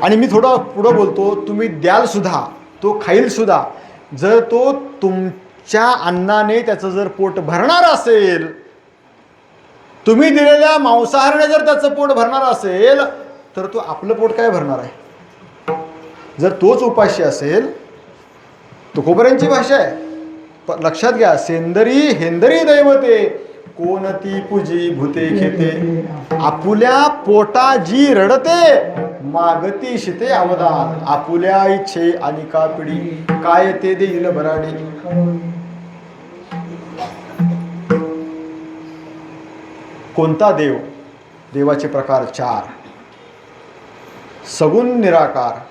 Speaker 1: आणि मी थोडं पुढं बोलतो, तुम्ही द्याल सुद्धा, तो खाईल सुद्धा. जर तो तुमच्या अन्नाने त्याचं जर पोट भरणार असेल, तुम्ही दिलेल्या मांसाहाराने जर त्याचं पोट भरणार असेल तर तो आपलं पोट काय भरणार आहे? जर तोच उपाशी असेल, तुकोबऱ्यांची भाषा आहे, लक्षात घ्या. सेंदरी हेंदरी दैवते कोणती पूजी भूते खेते. आपुल्या पोटा जी रडते मागती शिते अवदान. आपुल्या इच्छे आणि कापिडी काय ते देईल बराडे. कोणता देव? देवाचे प्रकार 4. सगुण निराकार,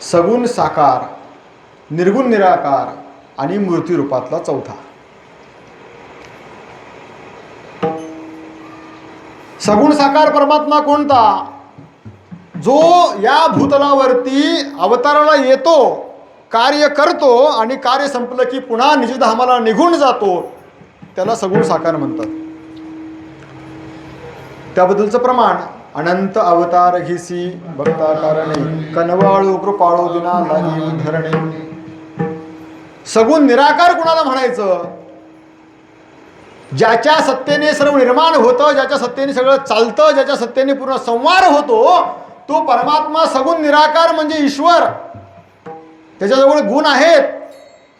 Speaker 1: सगुण साकार, निर्गुण निराकार आणि मूर्ती रूपातला 4था. सगुण साकार परमात्मा कोणता? जो या भूतलावरती अवताराला येतो, कार्य करतो आणि कार्य संपलं की पुन्हा निजधामाला निघून जातो, त्याला सगुण साकार म्हणतात. त्याबद्दलचं प्रमाण अनंत अवतार घिसी भक्ता कारणे कनवाळू कृपाळू दिना लागी धरणे. सगुण निराकार कुणाला म्हणायचं? ज्याच्या सत्तेने सर्व निर्माण होतं, ज्याच्या सत्तेने सगळं चालतं, ज्याच्या सत्तेने पूर्ण संवार होतो, तो परमात्मा सगुण निराकार म्हणजे ईश्वर. त्याच्याजवळ गुण आहेत,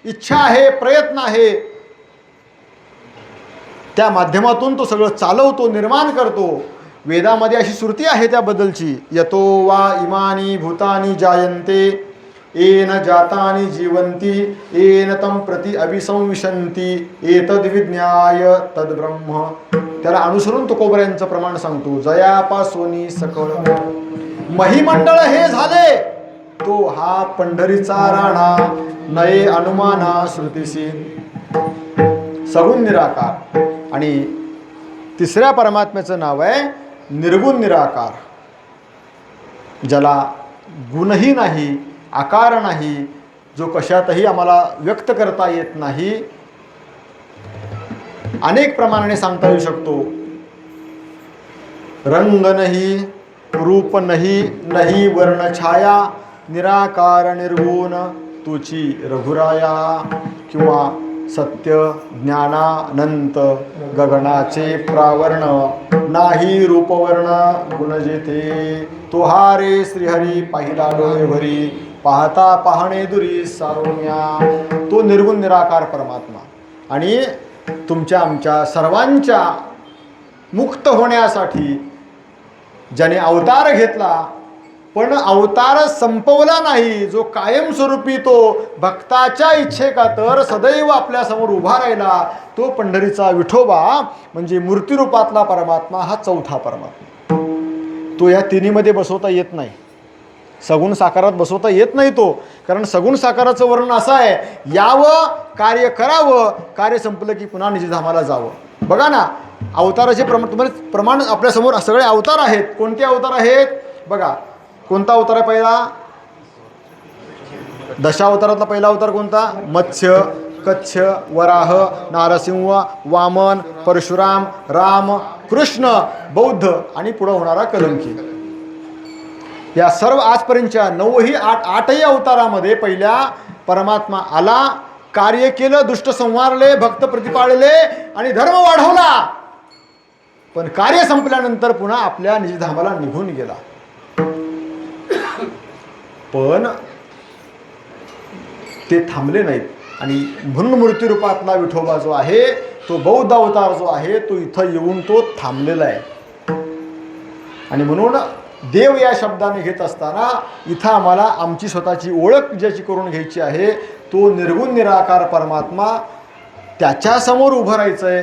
Speaker 1: इच्छा आहे, प्रयत्न आहे, त्या माध्यमातून तो सगळं चालवतो, निर्माण करतो. वेदामध्ये अशी श्रुती आहे त्याबद्दलची. यतो वा इमानी भूतानी जायन्ते येन जातानि जीवन्ति येन तं प्रति अभिसंविशन्ति एतद् विज्ञाय तद्ब्रह्म. त्याला अनुसरून तुकोबऱ्यांचं प्रमाण सांगतो. जयापासोनी सकळ महिमंडळ हे झाले, तो हा पंढरीचा राणा नये अनुमाना श्रुतीसी. सगुण निराकार. आणि तिसऱ्या परमात्म्याचं नाव आहे निर्गुण निराकार, ज्याला गुणही नाही, आकार नाही, जो कशातही आम्हाला व्यक्त करता येत नाही. अनेक प्रमाणाने सांगता येऊ शकतो. रंग नाही, रूप नाही, नाही वर्ण छाया, निराकार निर्गुण तुची रघुराया. किंवा सत्य ज्ञानानंत गगनाचे प्रावर्ण, नाही रूपवर्ण गुण जेथे. तो हा रे श्रीहरी पाहिला डोळे भरी, पाहता पाहणे दुरी सारोम्या. तो निर्गुण निराकार परमात्मा. आणि तुमच्या आमच्या सर्वांच्या मुक्त होण्यासाठी ज्याने अवतार घेतला, पण अवतार संपवला नाही, जो कायमस्वरूपी तो भक्ताच्या इच्छेखातर सदैव आपल्यासमोर उभा राहिला, तो पंढरीचा विठोबा म्हणजे मूर्तिरूपातला परमात्मा, हा चौथा परमात्मा. तो या तिन्हीमध्ये बसवता येत नाही, सगुण साकारात बसवता येत नाही तो. कारण सगुण साकाराचं वर्णन असं आहे, यावं कार्य करावं, कार्य संपलं की पुन्हा निजधामाला जावं. बघा ना, अवताराचे प्रमाण आपल्यासमोर सगळे अवतार आहेत. कोणते अवतार आहेत बघा. कोणता अवतार आहे पहिला? दशावतारातला पहिला अवतार कोणता? मत्स्य, कच्छ, वराह, नारसिंह, वामन, परशुराम, राम, कृष्ण, बौद्ध आणि पुढं होणारा कलंकी. या सर्व आजपर्यंतच्या आठही अवतारामध्ये पहिल्या परमात्मा आला, कार्य केलं, दुष्ट संहारले, भक्त प्रतिपाळले आणि धर्म वाढवला. पण कार्य संपल्यानंतर पुन्हा आपल्या निजधामाला निघून गेला. पण ते थांबले नाहीत. आणि म्हणून मूर्तिरूपातला विठोबा जो आहे, तो बौद्ध अवतार जो आहे, तो इथं येऊन तो थांबलेला आहे. आणि म्हणून देव या शब्दाने घेत असताना इथं आम्हाला आमची स्वतःची ओळख ज्याची करून घ्यायची आहे, तो निर्गुण निराकार परमात्मा, त्याच्यासमोर उभं राहायचं आहे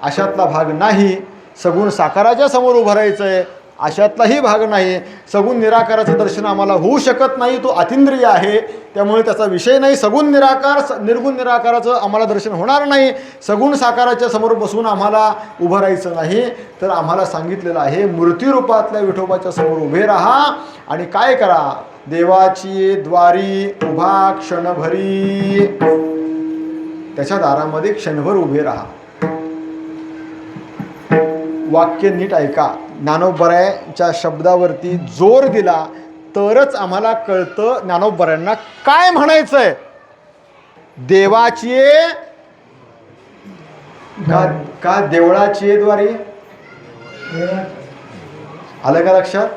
Speaker 1: अशातला भाग नाही. सगुण साकाराच्या समोर उभं राहायचं आहे अशातलाही भाग नाही. सगुण निराकाराचं दर्शन आम्हाला होऊ शकत नाही, तो अतिंद्रिय आहे, त्यामुळे त्याचा विषय नाही. सगुण निराकार निर्गुण निराकाराचं आम्हाला दर्शन होणार नाही. सगुण साकाराच्या समोर बसून आम्हाला उभं राहायचं नाही. तर आम्हाला सांगितलेलं आहे, मूर्तिरूपातल्या विठोबाच्या समोर उभे राहा आणि काय करा? देवाची द्वारी उभा क्षणभरी, त्याच्या दारामध्ये क्षणभर उभे राहा. वाक्य नीट ऐका. ज्ञानोबरायांच्या शब्दावरती जोर दिला तरच आम्हाला कळतं ज्ञानोबरायांना काय म्हणायचंय. देवाची का देवळाची द्वारी? आलं का लक्षात?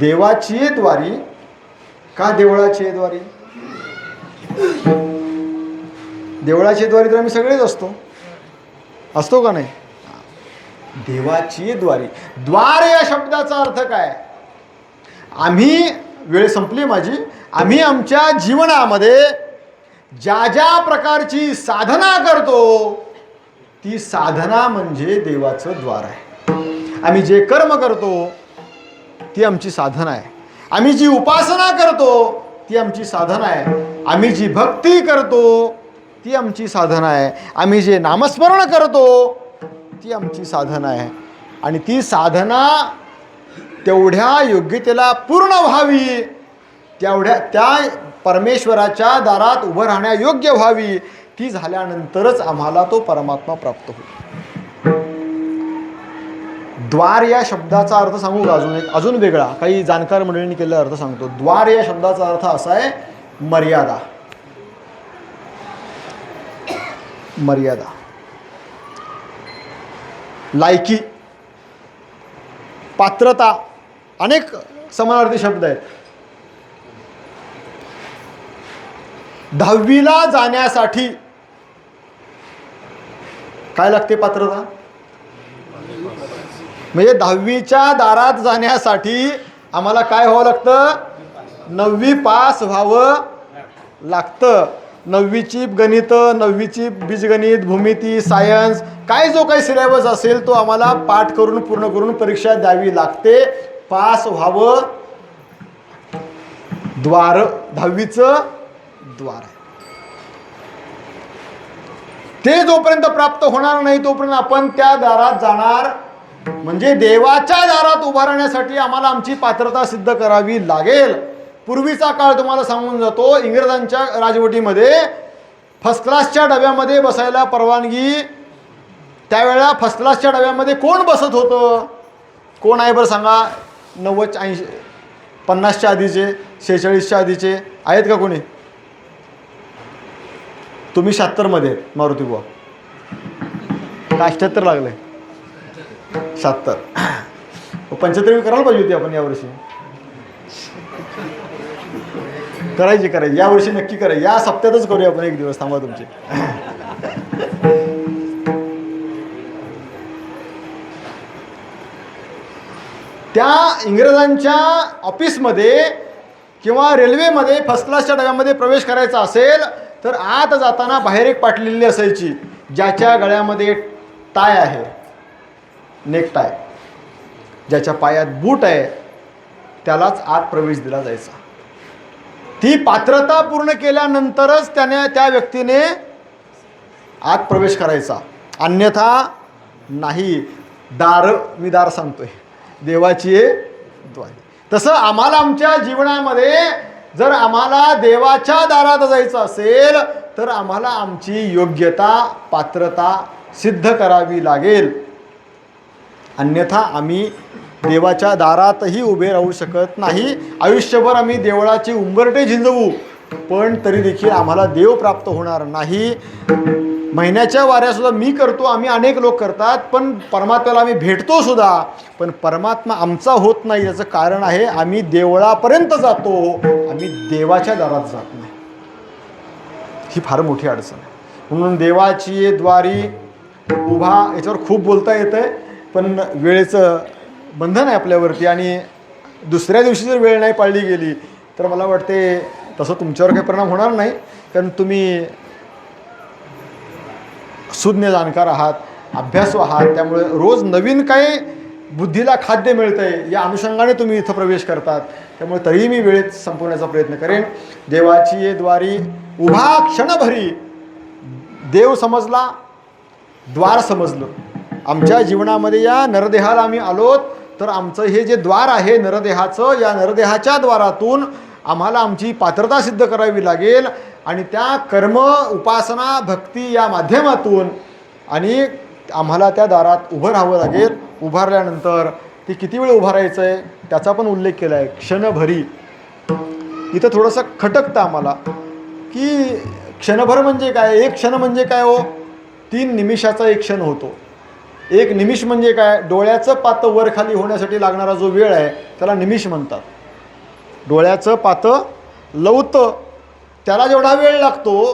Speaker 1: देवाची द्वारी का देवळाची द्वारी? देवळाची द्वारी तर आम्ही सगळेच असतो का नाही? देवाची द्वारी. द्वार या शब्दाचा अर्थ काय? आम्ही, वेळ संपली माझी, आम्ही आमच्या जीवनामध्ये ज्या ज्या प्रकारची साधना करतो, ती साधना म्हणजे देवाचं द्वार आहे. आम्ही जे कर्म करतो ती आमची साधना आहे. आम्ही जी उपासना करतो ती आमची साधना आहे. आम्ही जी भक्ती करतो ती आमची साधना आहे. आम्ही जे नामस्मरण करतो ती आमची साधना आहे. आणि ती साधना तेवढ्या योग्यतेला पूर्ण व्हावी, त्या परमेश्वराच्या दारात उभं राहण्या योग्य व्हावी, ती झाल्यानंतरच आम्हाला तो परमात्मा प्राप्त होईल. द्वार या शब्दाचा अर्थ सांगू का? अजून वेगळा काही जाणकार मंडळींनी केलेला अर्थ सांगतो. द्वार या शब्दाचा अर्थ असा आहे, मर्यादा. मर्यादा, लायकी, पात्रता, अनेक समानार्थी शब्द आहेत. 10वीला जाण्यासाठी काय लागते? पात्रता. म्हणजे 10वीच्या दारात जाण्यासाठी आम्हाला काय व्हावं लागतं? 9वी पास व्हावं लागतं. 9वीची गणित, 9वीची बीजगणित, भूमिती, सायन्स, काय जो काही सिलेबस असेल तो आम्हाला पाठ करून पूर्ण करून परीक्षा द्यावी लागते. पास व्हावं. द्वार 10वीचं द्वार आहे. ते जोपर्यंत प्राप्त होणार नाही तोपर्यंत आपण त्या दारात जाणार. म्हणजे देवाच्या दारात उभा राहण्यासाठी आम्हाला आमची पात्रता सिद्ध करावी लागेल. पूर्वीचा काळ तुम्हाला सांगून जातो, इंग्रजांच्या राजवटीमध्ये फर्स्ट क्लासच्या डब्यामध्ये बसायला परवानगी. त्यावेळेला फर्स्ट क्लासच्या डब्यामध्ये कोण बसत होतं? कोण आहे बरं सांगा? 90, 80, 50च्या आधीचे, 46च्या आधीचे आहेत का कोणी? तुम्ही 76मध्ये मारुती बुवा, का 78 लागले? 76. 75 करायला पाहिजे होती आपण यावर्षी. करायची यावर्षी नक्की करायची. या सप्त्यातच करूया आपण. एक दिवस थांबा तुमचे. त्या इंग्रजांच्या ऑफिसमध्ये किंवा रेल्वेमध्ये फर्स्ट क्लासच्या डब्यामध्ये प्रवेश करायचा असेल तर आत जाताना बाहेर एक पाट लिहिलेली असायची, ज्याच्या गळ्यामध्ये टाय आहे, नेक टाय, ज्याच्या पायात बूट आहे त्यालाच आत प्रवेश दिला जायचा. ती पात्रता पूर्ण केल्यानंतरच त्या व्यक्तीने आत प्रवेश करायचा, अन्यथा नाही. मी दार सांगतोय, देवाची द्वारे. तसं आम्हाला आमच्या जीवनामध्ये जर आम्हाला देवाच्या दारात जायचं असेल तर आम्हाला आमची योग्यता पात्रता सिद्ध करावी लागेल, अन्यथा आम्ही देवाच्या दारातही उभे राहू शकत नाही. आयुष्यभर आम्ही देवळाची उंबरटे झिंजवू पण तरी देखील आम्हाला देव प्राप्त होणार नाही. महिन्याच्या वाऱ्यासुद्धा मी करतो, आम्ही अनेक लोक करतात, पण परमात्म्याला आम्ही भेटतो सुद्धा, पण परमात्मा आमचा होत नाही. याचं कारण आहे आम्ही देवळापर्यंत जातो, आम्ही देवाच्या दारात जात नाही. ही फार मोठी अडचण आहे. म्हणून देवाची द्वारी उभा, याच्यावर खूप बोलता येतं आहे, पण वेळेचं बंधन आहे आपल्यावरती, आणि दुसऱ्या दिवशी जर वेळ नाही पाळली गेली तर मला वाटते तसं तुमच्यावर काही परिणाम होणार नाही, कारण तुम्ही सुज्ञ जाणकार आहात, अभ्यासू आहात, त्यामुळे रोज नवीन काही बुद्धीला खाद्य मिळतं आहे या अनुषंगाने तुम्ही इथं प्रवेश करतात. त्यामुळे तरीही मी वेळेत संपवण्याचा प्रयत्न करेन. देवाची द्वारी उभा क्षणभरी, देव समजला, द्वार समजलं. आमच्या जीवनामध्ये या नरदेहाला आम्ही आलोत तर आमचं हे जे द्वार आहे नरदेहाचं, या नरदेहाच्या द्वारातून आम्हाला आमची पात्रता सिद्ध करावी लागेल, आणि त्या कर्म उपासना भक्ती या माध्यमातून आणि आम्हाला त्या दारात उभं राहावं लागेल. उभारल्यानंतर ते किती वेळ उभं राहायचं आहे त्याचा पण उल्लेख केला आहे, क्षणभरी. इथं थोडंसं खटकतं आम्हाला की क्षणभर म्हणजे काय, एक क्षण म्हणजे काय हो, 3 निमिषाचा एक क्षण होतो. एक निमिष म्हणजे काय, डोळ्याचं पातं वर खाली होण्यासाठी लागणारा जो वेळ आहे त्याला निमिष म्हणतात. डोळ्याचं पातं लवतं त्याला जेवढा वेळ लागतो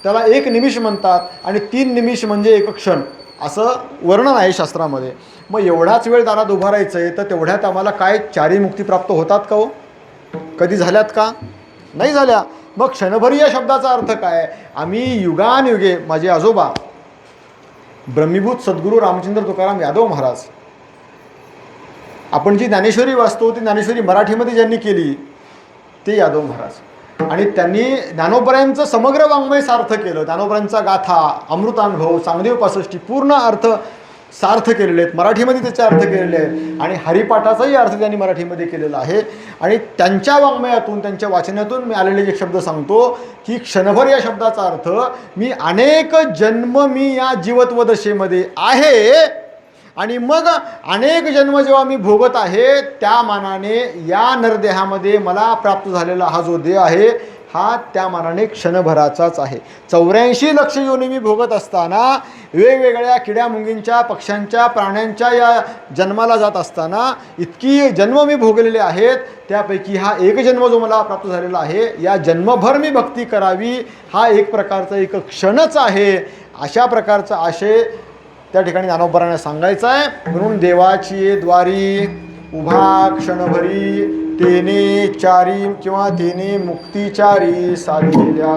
Speaker 1: त्याला एक निमिष म्हणतात, आणि 3 निमिष म्हणजे एक क्षण असं वर्णन आहे शास्त्रामध्ये. मग एवढाच वेळ दारात उभा राहायचं आहे तर तेवढ्यात आम्हाला काय चारी मुक्ती प्राप्त होतात का हो? कधी झाल्यात का? नाही झाल्या. मग क्षणभरी या शब्दाचा अर्थ काय? आम्ही युगानयुगे, माझे आजोबा ब्रह्मीभूत सद्गुरू रामचंद्र तुकाराम यादव महाराज, आपण जी ज्ञानेश्वरी वाचतो ती ज्ञानेश्वरी मराठीमध्ये ज्यांनी केली ते यादव महाराज, आणि त्यांनी ज्ञानोबरायांचं समग्र वाङ्मय सार्थ केलं. ज्ञानोबरायांचा गाथा, अमृतानुभव, चांगदेव 65 पूर्ण अर्थ सार्थ केलेले आहेत, मराठीमध्ये त्याचे अर्थ केलेले आहेत, आणि हरिपाठाचाही अर्थ त्यांनी मराठीमध्ये केलेला आहे. आणि त्यांच्या वाङ्मयातून, त्यांच्या वाचनातून मी आलेले जे शब्द सांगतो की क्षणभर या शब्दाचा अर्थ मी अनेक जन्म मी या जीवत्व दशेमध्ये आहे, आणि मग अनेक जन्म जेव्हा मी भोगत आहे त्या मानाने या नरदेहामध्ये मला प्राप्त झालेला हा जो देह आहे हा त्या मानाने क्षणभराचाच आहे. 84 लक्ष योनी मी भोगत असताना, वेगवेगळ्या किड्या मुंगींच्या, पक्ष्यांच्या, प्राण्यांच्या या जन्माला जात असताना इतकी जन्म मी भोगलेले आहेत, त्यापैकी हा एक जन्म जो मला प्राप्त झालेला आहे, या जन्मभर मी भक्ती करावी हा एक प्रकारचा एक क्षणच आहे. अशा प्रकारचा आशय त्या ठिकाणी ज्ञानोबरांना सांगायचा आहे. म्हणून देवाची द्वारी उभा क्षणभरी, तेने चारी किंवा तेने मुक्तिचारी साधिल्या.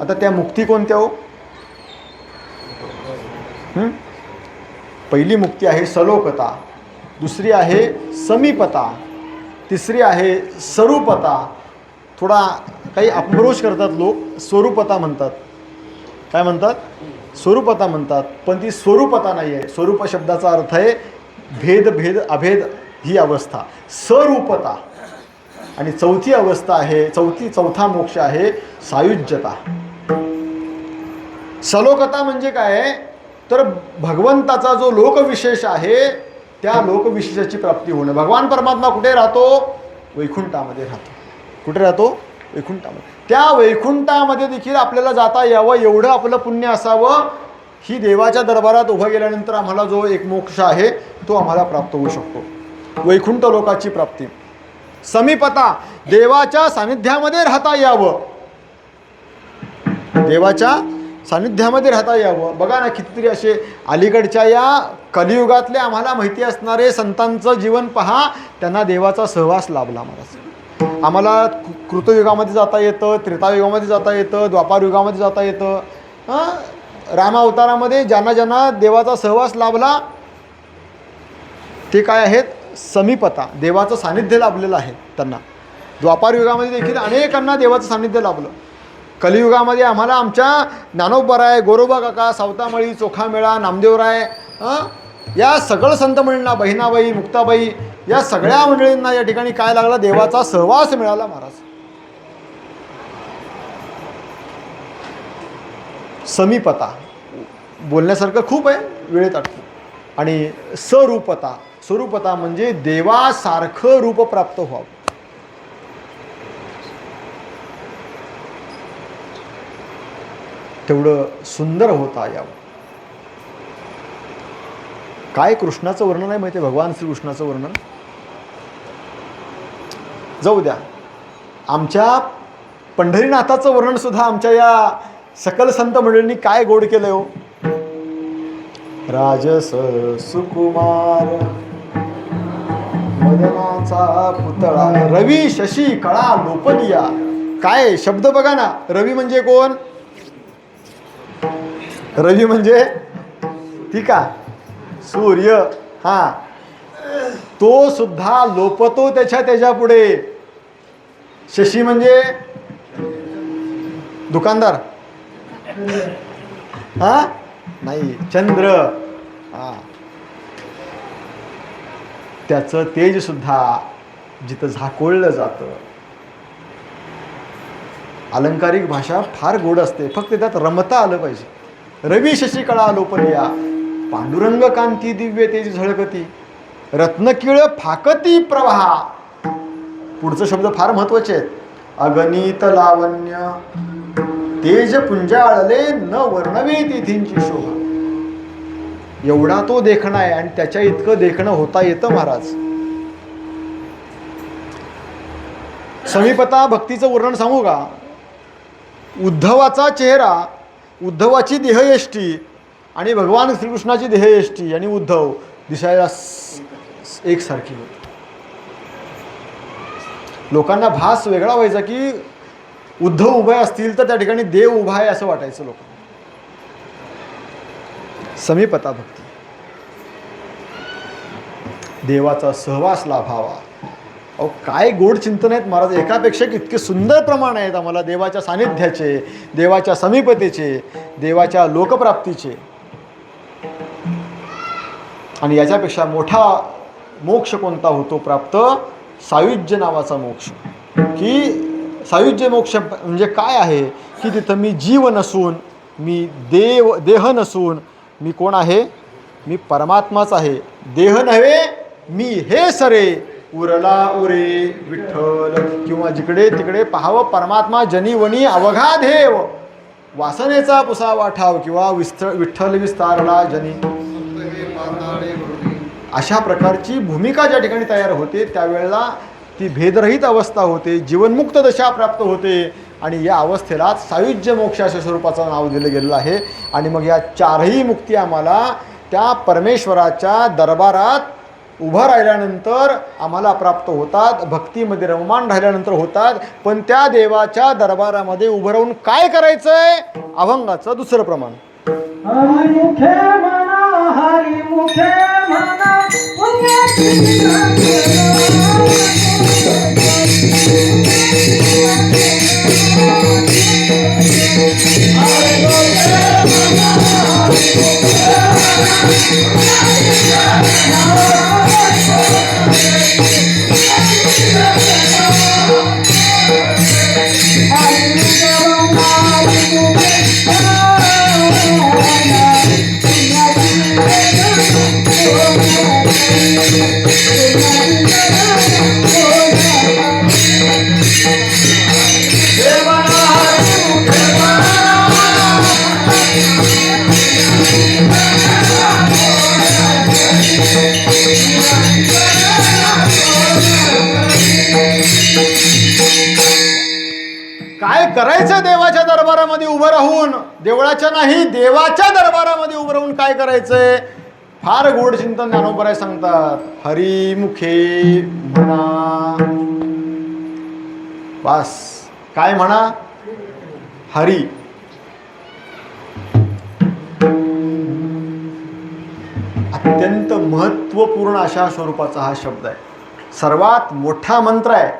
Speaker 1: आता त्या मुक्ती कोणत्या हो? पहिली मुक्ती आहे सलोकता, दुसरी आहे समीपता, तिसरी आहे स्वरूपता. थोडा काही अपभ्रंश करतात लोक, स्वरूपता म्हणतात. काय म्हणतात? स्वरूपता म्हणतात, पण ती स्वरूपता नाही आहे. स्वरूप शब्दाचा अर्थ आहे भेद, भेद, अभेद ही अवस्था, स्वरूपता. आणि चौथी अवस्था आहे, चौथा मोक्ष आहे सायुज्यता. सलोकता म्हणजे काय तर भगवंताचा जो लोकविशेष आहे त्या लोकविशेषाची प्राप्ती होणं. भगवान परमात्मा कुठे राहतो? वैकुंठामध्ये राहतो. कुठे राहतो? वैकुंठामध्ये. त्या वैकुंठामध्ये देखील आपल्याला जाता यावं एवढं आपलं पुण्य असावं, ही देवाच्या दरबारात उभं गेल्यानंतर आम्हाला जो एक मोक्ष आहे तो आम्हाला प्राप्त होऊ शकतो, वैकुंठ लोकाची प्राप्ती. समीपता, देवाच्या सानिध्यामध्ये राहता यावं, देवाच्या सानिध्यामध्ये राहता यावं. बघा ना, कितीतरी असे अलीकडच्या या कलियुगातले आम्हाला माहिती असणारे संतांचं जीवन पहा, त्यांना देवाचा सहवास लाभला. महाराज, आम्हाला कृतयुगामध्ये जाता येतं, त्रेतायुगामध्ये जाता येतं, द्वापारयुगामध्ये जाता येतं. रामावतारामध्ये ज्यांना ज्यांना देवाचा सहवास लाभला ते काय आहेत? समीपता, देवाचं सानिध्य लाभलेलं आहे त्यांना. द्वापारयुगामध्ये देखील अनेकांना देवाचं सानिध्य लाभलं. कलियुगामध्ये आम्हाला आमच्या ज्ञानोबराय, गोरोबा काका, सावतामळी, चोखामेळा, नामदेवराय, या सगळं संत मंडळींना, बहिणाबाई, मुक्ताबाई, या सगळ्या मंडळींना या ठिकाणी काय लागला? देवाचा सहवास मिळाला. महाराज, समीपता बोलण्यासारखं खूप आहे, वेळेत अटकू. आणि स्वरूपता, स्वरूपता म्हणजे देवासारखं रूप प्राप्त व्हावं. तेवढं सुंदर होता यावं. काय कृष्णाचं वर्णन आहे माहिती आहे? भगवान श्रीकृष्णाचं वर्णन जाऊ द्या, आमच्या पंढरीनाथाचं वर्णन सुद्धा आमच्या या सकल संत मंडळींनी काय गोड केलंय हो. राजस सुकुमार मदनाचा पुतळा, रवी शशी कळा लोपनिया. काय शब्द बघा ना. रवी म्हणजे कोण? रवी म्हणजे ठीक आहे, सूर्य. हा, तो सुद्धा लोपतो त्याच्या पुढे. शशी म्हणजे दुकानदार, हा नाही, चंद्र. हा, त्याचं तेज सुद्धा जिथं झाकोळलं जातं. अलंकारिक भाषा फार गोड असते, फक्त त्यात रमता आलं पाहिजे. रवी शशी कळा लोपनिया, पांडुरंग कांती दिव्य तेज झळकती, रत्नकिळ फाकती प्रवाहा. पुढचं शब्द फार महत्वाचे आहेत. अगणित लावण्य तेज पुंजाळले न वर्णवे तिथींची शोभा. एवढा तो देखणं आहे आणि त्याच्या इतकं देखणं होता येतं. महाराज, समीपता भक्तीचं वर्णन सांगू का? उद्धवाचा चेहरा, उद्धवाची देहयष्टी आणि भगवान श्रीकृष्णाची देहयष्टी आणि उद्धव दिसायला एकसारखी होती. लोकांना भास वेगळा व्हायचा की उद्धव उभे असतील तर त्या ठिकाणी देव उभा आहे असं वाटायचं लोकांना. समीपता भक्ती, देवाचा सहवास लाभावा. अहो, काय गोड चिंतन आहेत महाराज. एकापेक्षा इतके सुंदर प्रमाण आहेत आम्हाला देवाच्या सानिध्याचे, देवाच्या समीपतेचे, देवाच्या लोकप्राप्तीचे. आणि याच्यापेक्षा मोठा मोक्ष कोणता होतो प्राप्त? सायुज्य नावाचा मोक्ष. की सायुज्य मोक्ष म्हणजे काय आहे? की तिथं मी जीव नसून, मी देह नसून, मी कोण आहे? मी परमात्माच आहे. देह नव्हे मी हे सरे, उरला उरे विठ्ठल. किंवा जिकडे तिकडे पाहावं परमात्मा, जनीवनी अवघा देव, वासनेचा पुसावा ठाव, किंवा विठ्ठल विस्तारला जनी. अशा प्रकारची भूमिका ज्या ठिकाणी तयार होते त्यावेळेला ती भेदरहित अवस्था होते, जीवनमुक्त दशा प्राप्त होते. आणि या अवस्थेलाच सायुज्य मोक्ष अशा स्वरूपाचं नाव दिलं गेलेलं आहे. आणि मग या चारही मुक्ती आम्हाला त्या परमेश्वराच्या दरबारात उभं राहिल्यानंतर आम्हाला प्राप्त होतात, भक्तीमध्ये रममाण राहिल्यानंतर होतात. पण त्या देवाच्या दरबारामध्ये उभं राहून काय करायचंय? अभंगाचं दुसरं प्रमाण.
Speaker 2: हरिमुखे म्हणा, हरिमुखे म्हणा,
Speaker 1: काय करायचं देवाच्या दरबारामध्ये उभं राहून, देवळाच्या नाही देवाच्या दरबारामध्ये उभं राहून काय करायचंय? फार गोड चिंतन ज्ञानोबराय सांगतात. हरी मुखे म्हणा. बस काय म्हणा? हरी. अत्यंत महत्वपूर्ण अशा स्वरूपाचा हा शब्द आहे. सर्वात मोठा मंत्र आहे.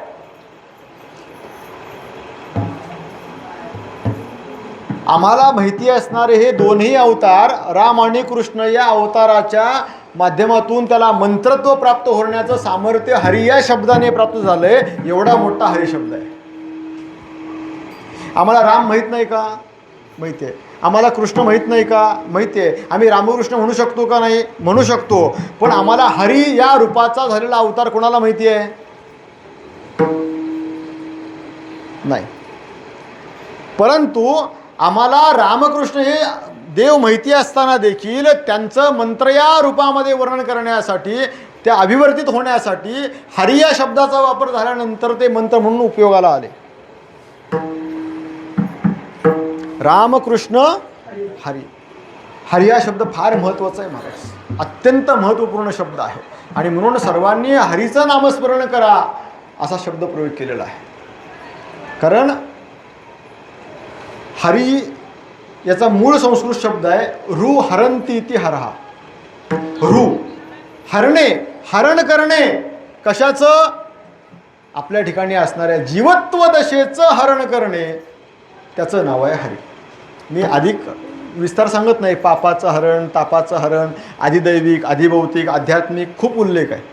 Speaker 1: आम्हाला माहिती असणारे हे दोन्ही अवतार, राम आणि कृष्ण, या अवताराच्या माध्यमातून त्याला मंत्रत्व प्राप्त होण्याचं सामर्थ्य हरी या शब्दाने प्राप्त झालंय. एवढा मोठा हरी शब्द आहे. आम्हाला राम माहीत नाही का? माहिती आहे. आम्हाला कृष्ण माहीत नाही का? माहिती आहे. आम्ही रामकृष्ण म्हणू शकतो का? नाही म्हणू शकतो. पण आम्हाला हरी या रूपाचा झालेला अवतार कोणाला माहिती आहे? नाही. परंतु आम्हाला रामकृष्ण हे देव माहिती असताना देखील त्यांचं मंत्र या रूपामध्ये वर्णन करण्यासाठी, त्या अभिवर्तित होण्यासाठी हरी या शब्दाचा वापर झाल्यानंतर ते मंत्र म्हणून उपयोगाला आले. रामकृष्ण हरी. हरी हा शब्द फार महत्त्वाचा आहे महाराज. अत्यंत महत्त्वपूर्ण शब्द आहे. आणि म्हणून सर्वांनी हरीचं नामस्मरण करा असा शब्द प्रयोग केलेला आहे. कारण हरी याचा मूळ संस्कृत शब्द आहे रु हरंती इति हरहा. रु हरणे, हरण करणे. कशाचं? आपल्या ठिकाणी असणाऱ्या जीवत्व दशेचं हरण करणे, त्याचं नाव आहे हरी. मी अधिक विस्तार सांगत नाही. पापाचं हरण, तापाचं हरण, अधिदैविक, अधिभौतिक, आध्यात्मिक खूप उल्लेख आहे.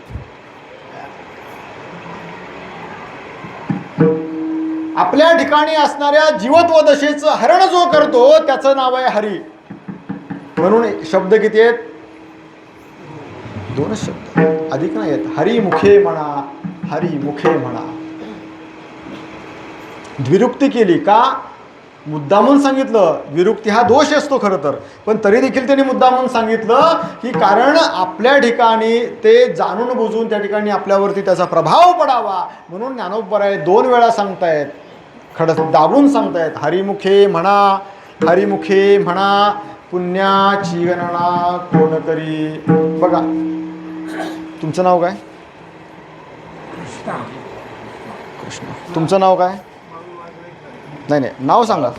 Speaker 1: आपल्या ठिकाणी असणाऱ्या जीवत्व दशेचं हरण जो करतो त्याचं नाव आहे हरी. म्हणून शब्द किती आहेत? दोनच शब्द, अधिक नाही आहेत. हरी मुखे म्हणा, हरी मुखे म्हणा. द्विरुक्ती केली का? मुद्दामून सांगितलं. विरुक्ती हा दोष असतो खरं तर, पण तरी देखील त्यांनी मुद्दामून सांगितलं की कारण आपल्या ठिकाणी ते जाणून बुजून त्या ठिकाणी आपल्यावरती त्याचा प्रभाव पडावा म्हणून ज्ञानोबराय 2 वेळा सांगतायत. दाबून सांगतायत. हरिमुखे म्हणा, हरिमुखे म्हणा, पुण्याची गणना कोण करी. बघा, तुमचं नाव काय? कृष्ण. तुमचं नाव काय? नाही नाही, नाव सांगा.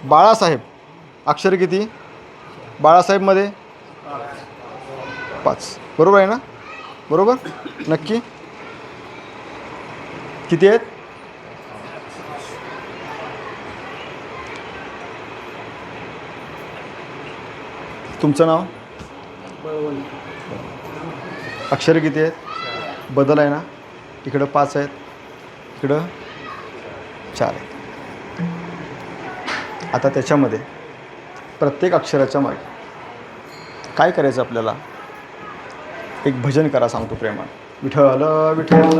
Speaker 1: बाळासाहेब. अक्षर किती? बाळासाहेबमध्ये 5. बरोबर आहे ना? बरोबर? नक्की किती आहेत? तुमचं नाव? अक्षर किती आहेत? बदल आहे ना? इकडं 5 आहेत, इकडं 4 आहेत. आता त्याच्यामध्ये प्रत्येक अक्षराच्या मागे काय करायचं आपल्याला? एक भजन करा, सांगतो प्रेमाने. विठ्ठल विठ्ठल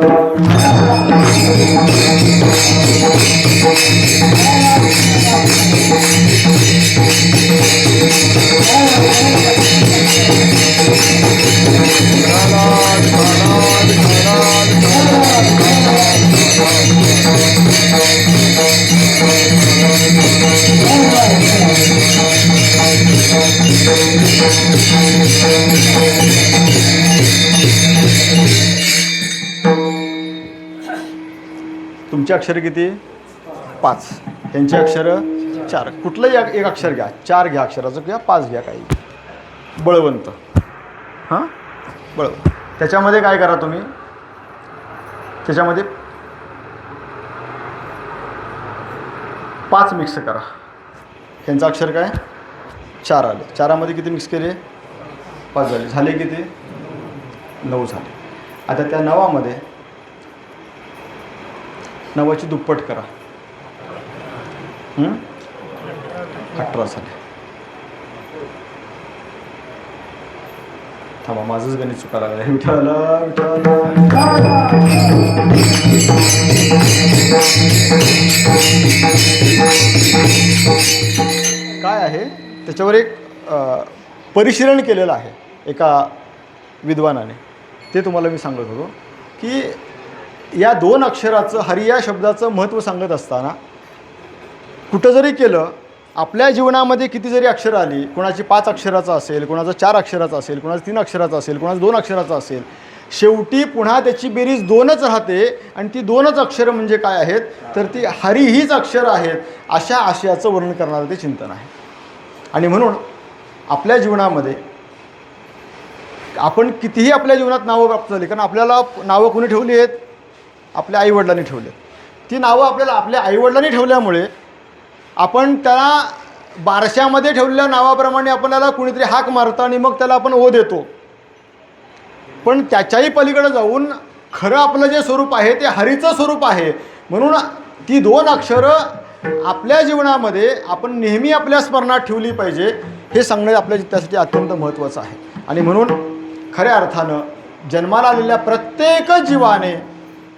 Speaker 1: तुमचे अक्षर किती? 5. त्यांची अक्षर 4. कुठलंही एक अक्षर घ्या. 4 घ्या अक्षराचं, घ्या 5 घ्या, काही. बळवंत. हां, बळवंत. त्याच्यामध्ये काय करा तुम्ही? त्याच्यामध्ये 5 मिक्स करा. त्यांचं अक्षर काय? 4 आले. 4मध्ये किती मिक्स केले? 5 झाले. झाले किती? 9 झाले. आता त्या 9मध्ये 9ची दुप्पट करा. 18 झाले. थांबा, माझंच गणित चुकायला लागलं. विठ्ठल काय आहे त्याच्यावर एक परिशीलन केलेलं आहे एका विद्वानाने. ते तुम्हाला मी सांगत होतो की या 2 अक्षराचं, हरी या शब्दाचं महत्त्व सांगत असताना कुठं जरी केलं, आपल्या जीवनामध्ये किती जरी अक्षरं आली, कोणाची 5 अक्षराचं असेल, कोणाचं 4 अक्षराचं असेल, कोणाचं 3 अक्षराचं असेल, कोणाचं 2 अक्षराचं असेल, शेवटी पुन्हा त्याची बेरीज 2च राहते. आणि ती 2च अक्षरं म्हणजे काय आहेत, तर ती हरी हीच अक्षरं आहेत, अशा आशयाचं वर्णन करणारं ते चिंतन आहे. आणि म्हणून आपल्या जीवनामध्ये आपण कितीही आपल्या जीवनात नावं प्राप्त झाली, कारण आपल्याला नावं कोणी ठेवली आहेत, आपल्या आईवडिलांनी ठेवली आहेत. ती नावं आपल्याला आपल्या आईवडिलांनी ठेवल्यामुळे आपण त्याला बारशामध्ये ठेवलेल्या नावाप्रमाणे आपल्याला कुणीतरी हाक मारतं आणि मग त्याला आपण ओ देतो. पण त्याच्याही पलीकडे जाऊन खरं आपलं जे स्वरूप आहे ते हरीचं स्वरूप आहे. म्हणून ती 2 अक्षरं आपल्या जीवनामध्ये आपण नेहमी आपल्या स्मरणात ठेवली पाहिजे, हे सांगणं आपल्या त्यासाठी अत्यंत महत्त्वाचं आहे. आणि म्हणून खऱ्या अर्थानं जन्माला आलेल्या प्रत्येक जीवाने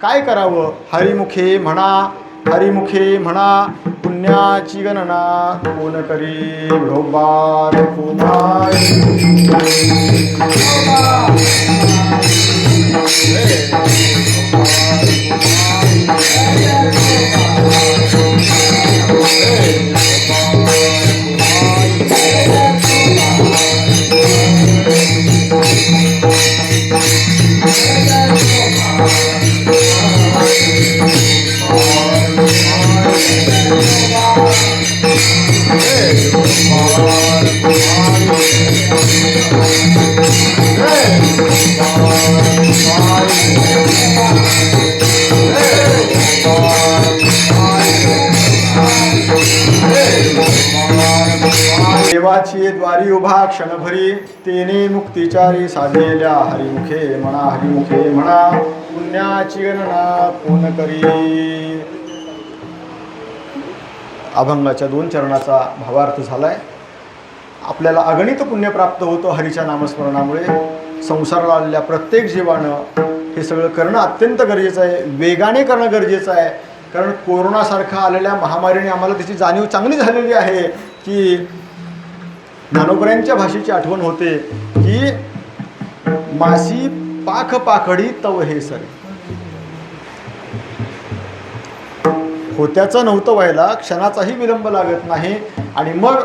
Speaker 1: काय करावं, हरिमुखे म्हणा, हरिमुखे म्हणा, पुण्याची गणना कोण करी, विठोबार देवाची द्वारी उभा क्षणभरी, तेने मुक्तिचारी साधलेल्या हरिमुखे म्हणा, हरिमुखे म्हणा, पुण्याची गणना कोण करी. अभंगाच्या 2 चरणाचा भावार्थ झालाय. आपल्याला अगणित पुण्य प्राप्त होतं हरीच्या नामस्मरणामुळे. संसाराला आलेल्या प्रत्येक जीवानं हे सगळं करणं अत्यंत गरजेचं आहे, वेगाने करणं गरजेचं आहे. कारण कोरोनासारखा आलेल्या महामारीने आम्हाला त्याची जाणीव चांगली झालेली आहे की ज्ञानोबरांच्या भाषेची आठवण होते की मासी पाख पाखडी तव हे सरे. होत्याचं नव्हतं व्हायला क्षणाचाही विलंब लागत नाही. आणि मग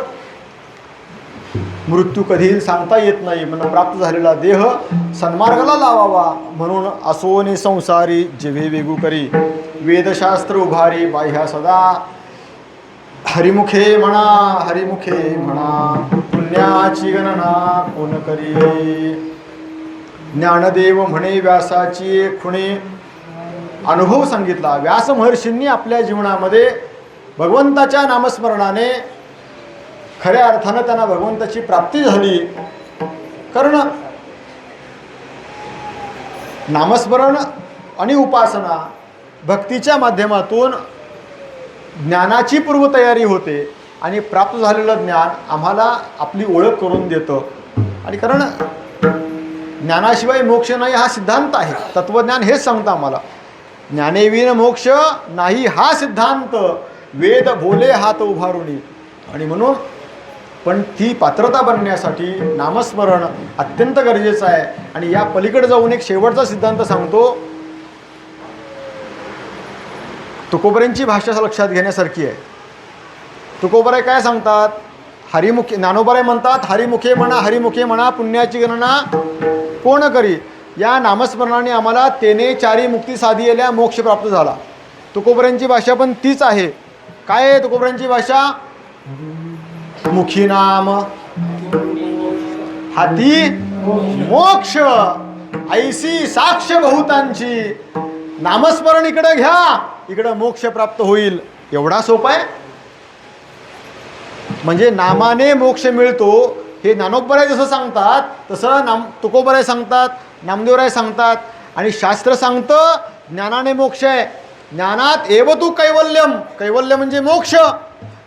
Speaker 1: मृत्यू कधी सांगता येत नाही. म्हणून प्राप्त झालेला देह सन्मार्गाला लावावा. म्हणून असोने संसारी जिवे वेगू करी, वेदशास्त्र उभारी बाह्या सदा, हरिमुखे म्हणा, हरिमुखे म्हणा, पुण्याची गणना कोण करी. ज्ञानदेव म्हणे व्यासाची खुणे अनुभव सांगितला. व्यास महर्षींनी आपल्या जीवनामध्ये भगवंताच्या नामस्मरणाने खऱ्या अर्थानं त्यांना भगवंताची प्राप्ती झाली. कारण नामस्मरण आणि उपासना भक्तीच्या माध्यमातून ज्ञानाची पूर्वतयारी होते आणि प्राप्त झालेलं ज्ञान आम्हाला आपली ओळख करून देतं. आणि कारण ज्ञानाशिवाय मोक्ष नाही हा सिद्धांत आहे. तत्वज्ञान हेच सांगतं आम्हाला, ज्ञानेविन मोक्ष नाही हा सिद्धांत, वेद बोले हात उभारुणी. आणि म्हणून पण ती पात्रता बनण्यासाठी नामस्मरण अत्यंत गरजेचं आहे. आणि या पलीकडे जाऊन एक शेवटचा सिद्धांत सांगतो. तुकोबरांची भाषा लक्षात घेण्यासारखी आहे. तुकोबराय काय सांगतात, हरिमुखे, ज्ञानोबराय म्हणतात हरिमुखे म्हणा, हरिमुखे म्हणा, पुण्याची गणना कोण करी. या नामस्मरणाने आम्हाला तेने चारी मुक्ती साधिलेल्या मोक्ष प्राप्त झाला. तुकोबरांची भाषा पण तीच आहे. काय आहे तुकोबरांची भाषा, मुखी नाम हाती मोक्ष, ऐसी साक्ष बहुतांची. नामस्मरण इकडं घ्या, इकडं मोक्ष प्राप्त होईल. एवढा सोपा आहे. म्हणजे नामाने मोक्ष मिळतो हे ज्ञानोबराय जसं सांगतात तसं तुकोबराय सांगतात, नामदेवराय सांगतात. आणि शास्त्र सांगतं ज्ञानाने मोक्ष आहे. ज्ञानात एव तू कैवल्यम, कैवल्य म्हणजे मोक्ष.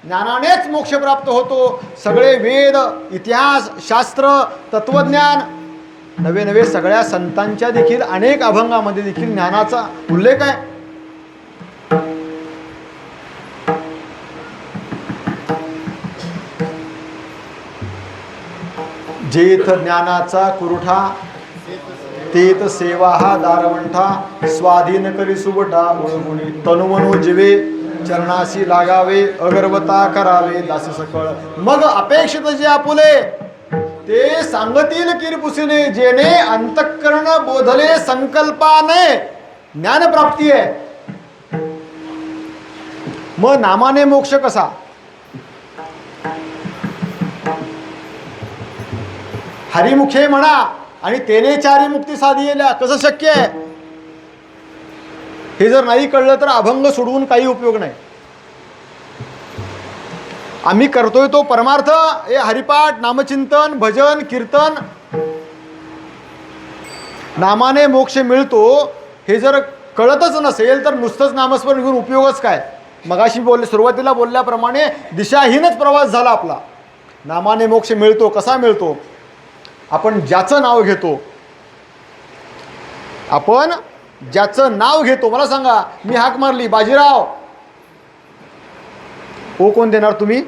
Speaker 1: ज्ञानानेच मोक्ष प्राप्त होतो. सगळे वेद, इतिहास, शास्त्र, तत्वज्ञान, नवे नवे सगळ्या संतांच्या देखील अनेक अभंगामध्ये देखील ज्ञानाचा उल्लेख आहे. जेथ ज्ञानाचा कुरुठा, तेथ सेवा हा दारवंठा. स्वाधीन करी सुबटा ओळखुणी, तनुमनो जिवे चरणाशी लागावे अगरबता करावे दास सकळ. मग अपेक्षित जे आपुले ते सांगतील किरपुसीने, जेणे अंतःकरण बोधले संकल्पाने ज्ञानप्राप्ती आहे. मग नामाने मोक्ष कसा? हरिमुखे म्हणा आणि तेने चारी मुक्ती साधियल्या, कसं शक्य आहे? हे जर नाही कळलं तर अभंग सोडवून काही उपयोग नाही. आम्ही करतोय तो परमार्थ हे हरिपाठ, नामचिंतन, भजन, कीर्तन. नामाने मोक्ष मिळतो हे जर कळतच नसेल तर नुसतंच नामस्मरण घेऊन उपयोगच काय? मगाशी सुरुवातीला बोलल्याप्रमाणे दिशाहीनच प्रवास झाला आपला. नामाने मोक्ष मिळतो, कसा मिळतो? आपण ज्याचं नाव घेतो, आपण ज्याचं नाव घेतो. मला सांगा, मी हाक मारली बाजीराव, ओ कोण देणार? तुम्ही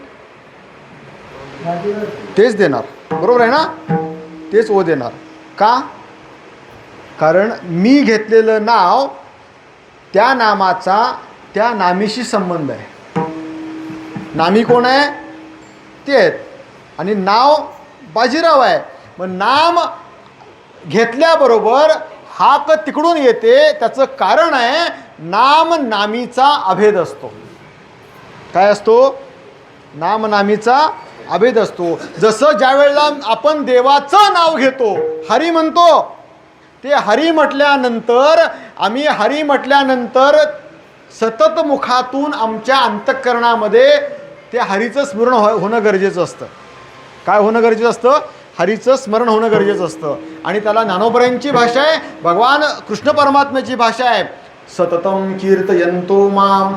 Speaker 1: तेच देणार, बरोबर आहे ना? तेच ओ देणार. का? कारण मी घेतलेलं नाव, त्या नामाचा त्या नामीशी संबंध आहे. नामी कोण आहे? ते आहेत. आणि नाव बाजीराव आहे. मग नाम घेतल्याबरोबर हाक तिकडून येते. त्याचं कारण आहे नाम नामीचा अभेद असतो. काय असतो? नाम नामीचा अभेद असतो. जसं ज्या वेळेला आपण देवाचं नाव घेतो, हरी म्हणतो, ते हरी म्हटल्यानंतर आम्ही हरी म्हटल्यानंतर सतत मुखातून आमच्या अंतःकरणामध्ये ते हरीचं स्मरण होणं गरजेचं असतं. काय होणं गरजेचं असतं? हरीचं स्मरण होणं गरजेचं असतं. आणि त्याला ज्ञानोबरांची भाषा आहे, भगवान कृष्ण परमात्म्याची भाषा आहे. सततम कीर्तयन्तो माम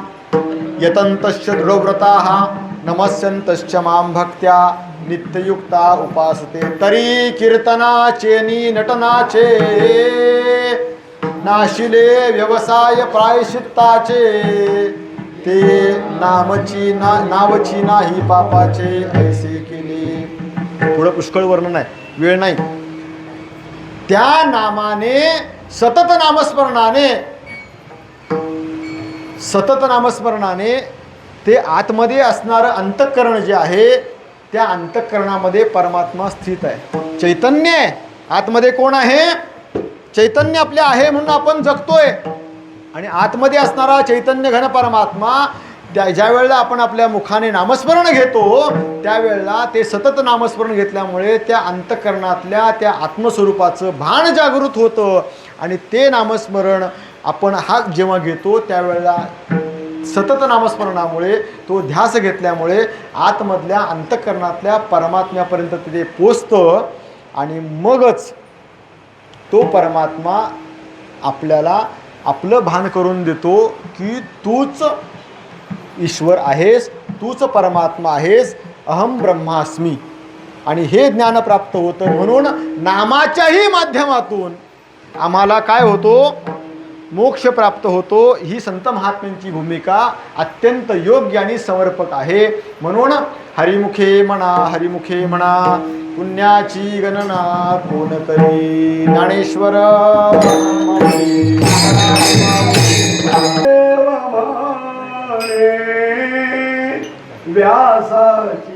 Speaker 1: यतन्तश्च दृढव्रताः नमस्यन्तश्च मां भक्त्या नित्ययुक्ता उपासते. तरी कीर्तनाचे नटनाचे नाशिले व्यवसाय प्रायश्चित्ताचे, ते नावची नाही पापाचे ऐसे केले. पुढं पुष्कळ वर्णन आहे, वेळ नाही. त्या नामाने सतत नामस्मरणाने ते आतमध्ये असणारं अंतःकरण जे आहे, त्या अंतःकरणामध्ये परमात्मा स्थित आहे. चैतन्य आहे आतमध्ये. कोण आहे? चैतन्य आपले आहे म्हणून आपण जगतोय. आणि आतमध्ये असणारा चैतन्य घन परमात्मा ज्या वेळेला आपण आपल्या मुखाने नामस्मरण घेतो, त्यावेळेला ते सतत नामस्मरण घेतल्यामुळे त्या अंतःकरणातल्या त्या आत्मस्वरूपाचं भान जागृत होतं. आणि ते नामस्मरण आपण हाक जेव्हा घेतो त्यावेळेला सतत नामस्मरणामुळे, तो ध्यास घेतल्यामुळे आतमधल्या अंतःकरणातल्या परमात्म्यापर्यंत ते पोचतं. आणि मगच तो परमात्मा आपल्याला आपलं भान करून देतो की तूच ईश्वर आहेस, तूच परमात्मा आहेस, अहम ब्रह्मास्मी. आणि हे ज्ञान प्राप्त होतं. म्हणून नामाच्याही माध्यमातून आम्हाला काय होतो? मोक्ष प्राप्त होतो. ही संत महात्म्यांची भूमिका अत्यंत योग्य आणि समर्पक आहे. म्हणून हरिमुखे म्हणा पुण्याची गणना कोण करी. ज्ञानेश्वर व्यासाची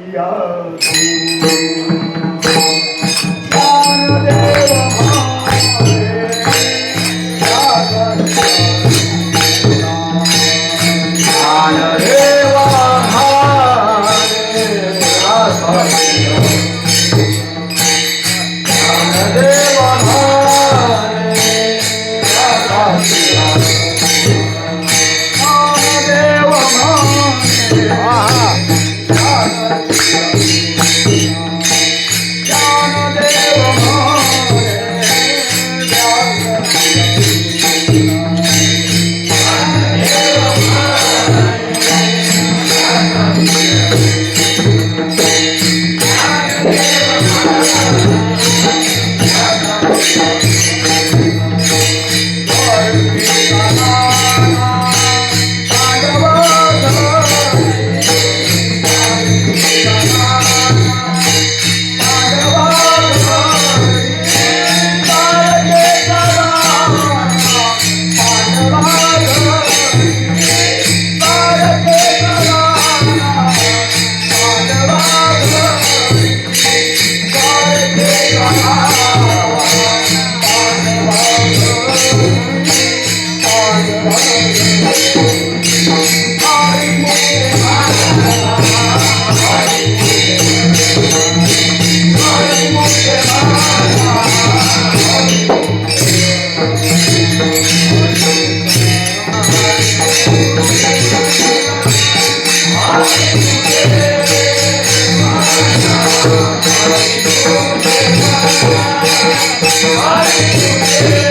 Speaker 3: हरी मुखे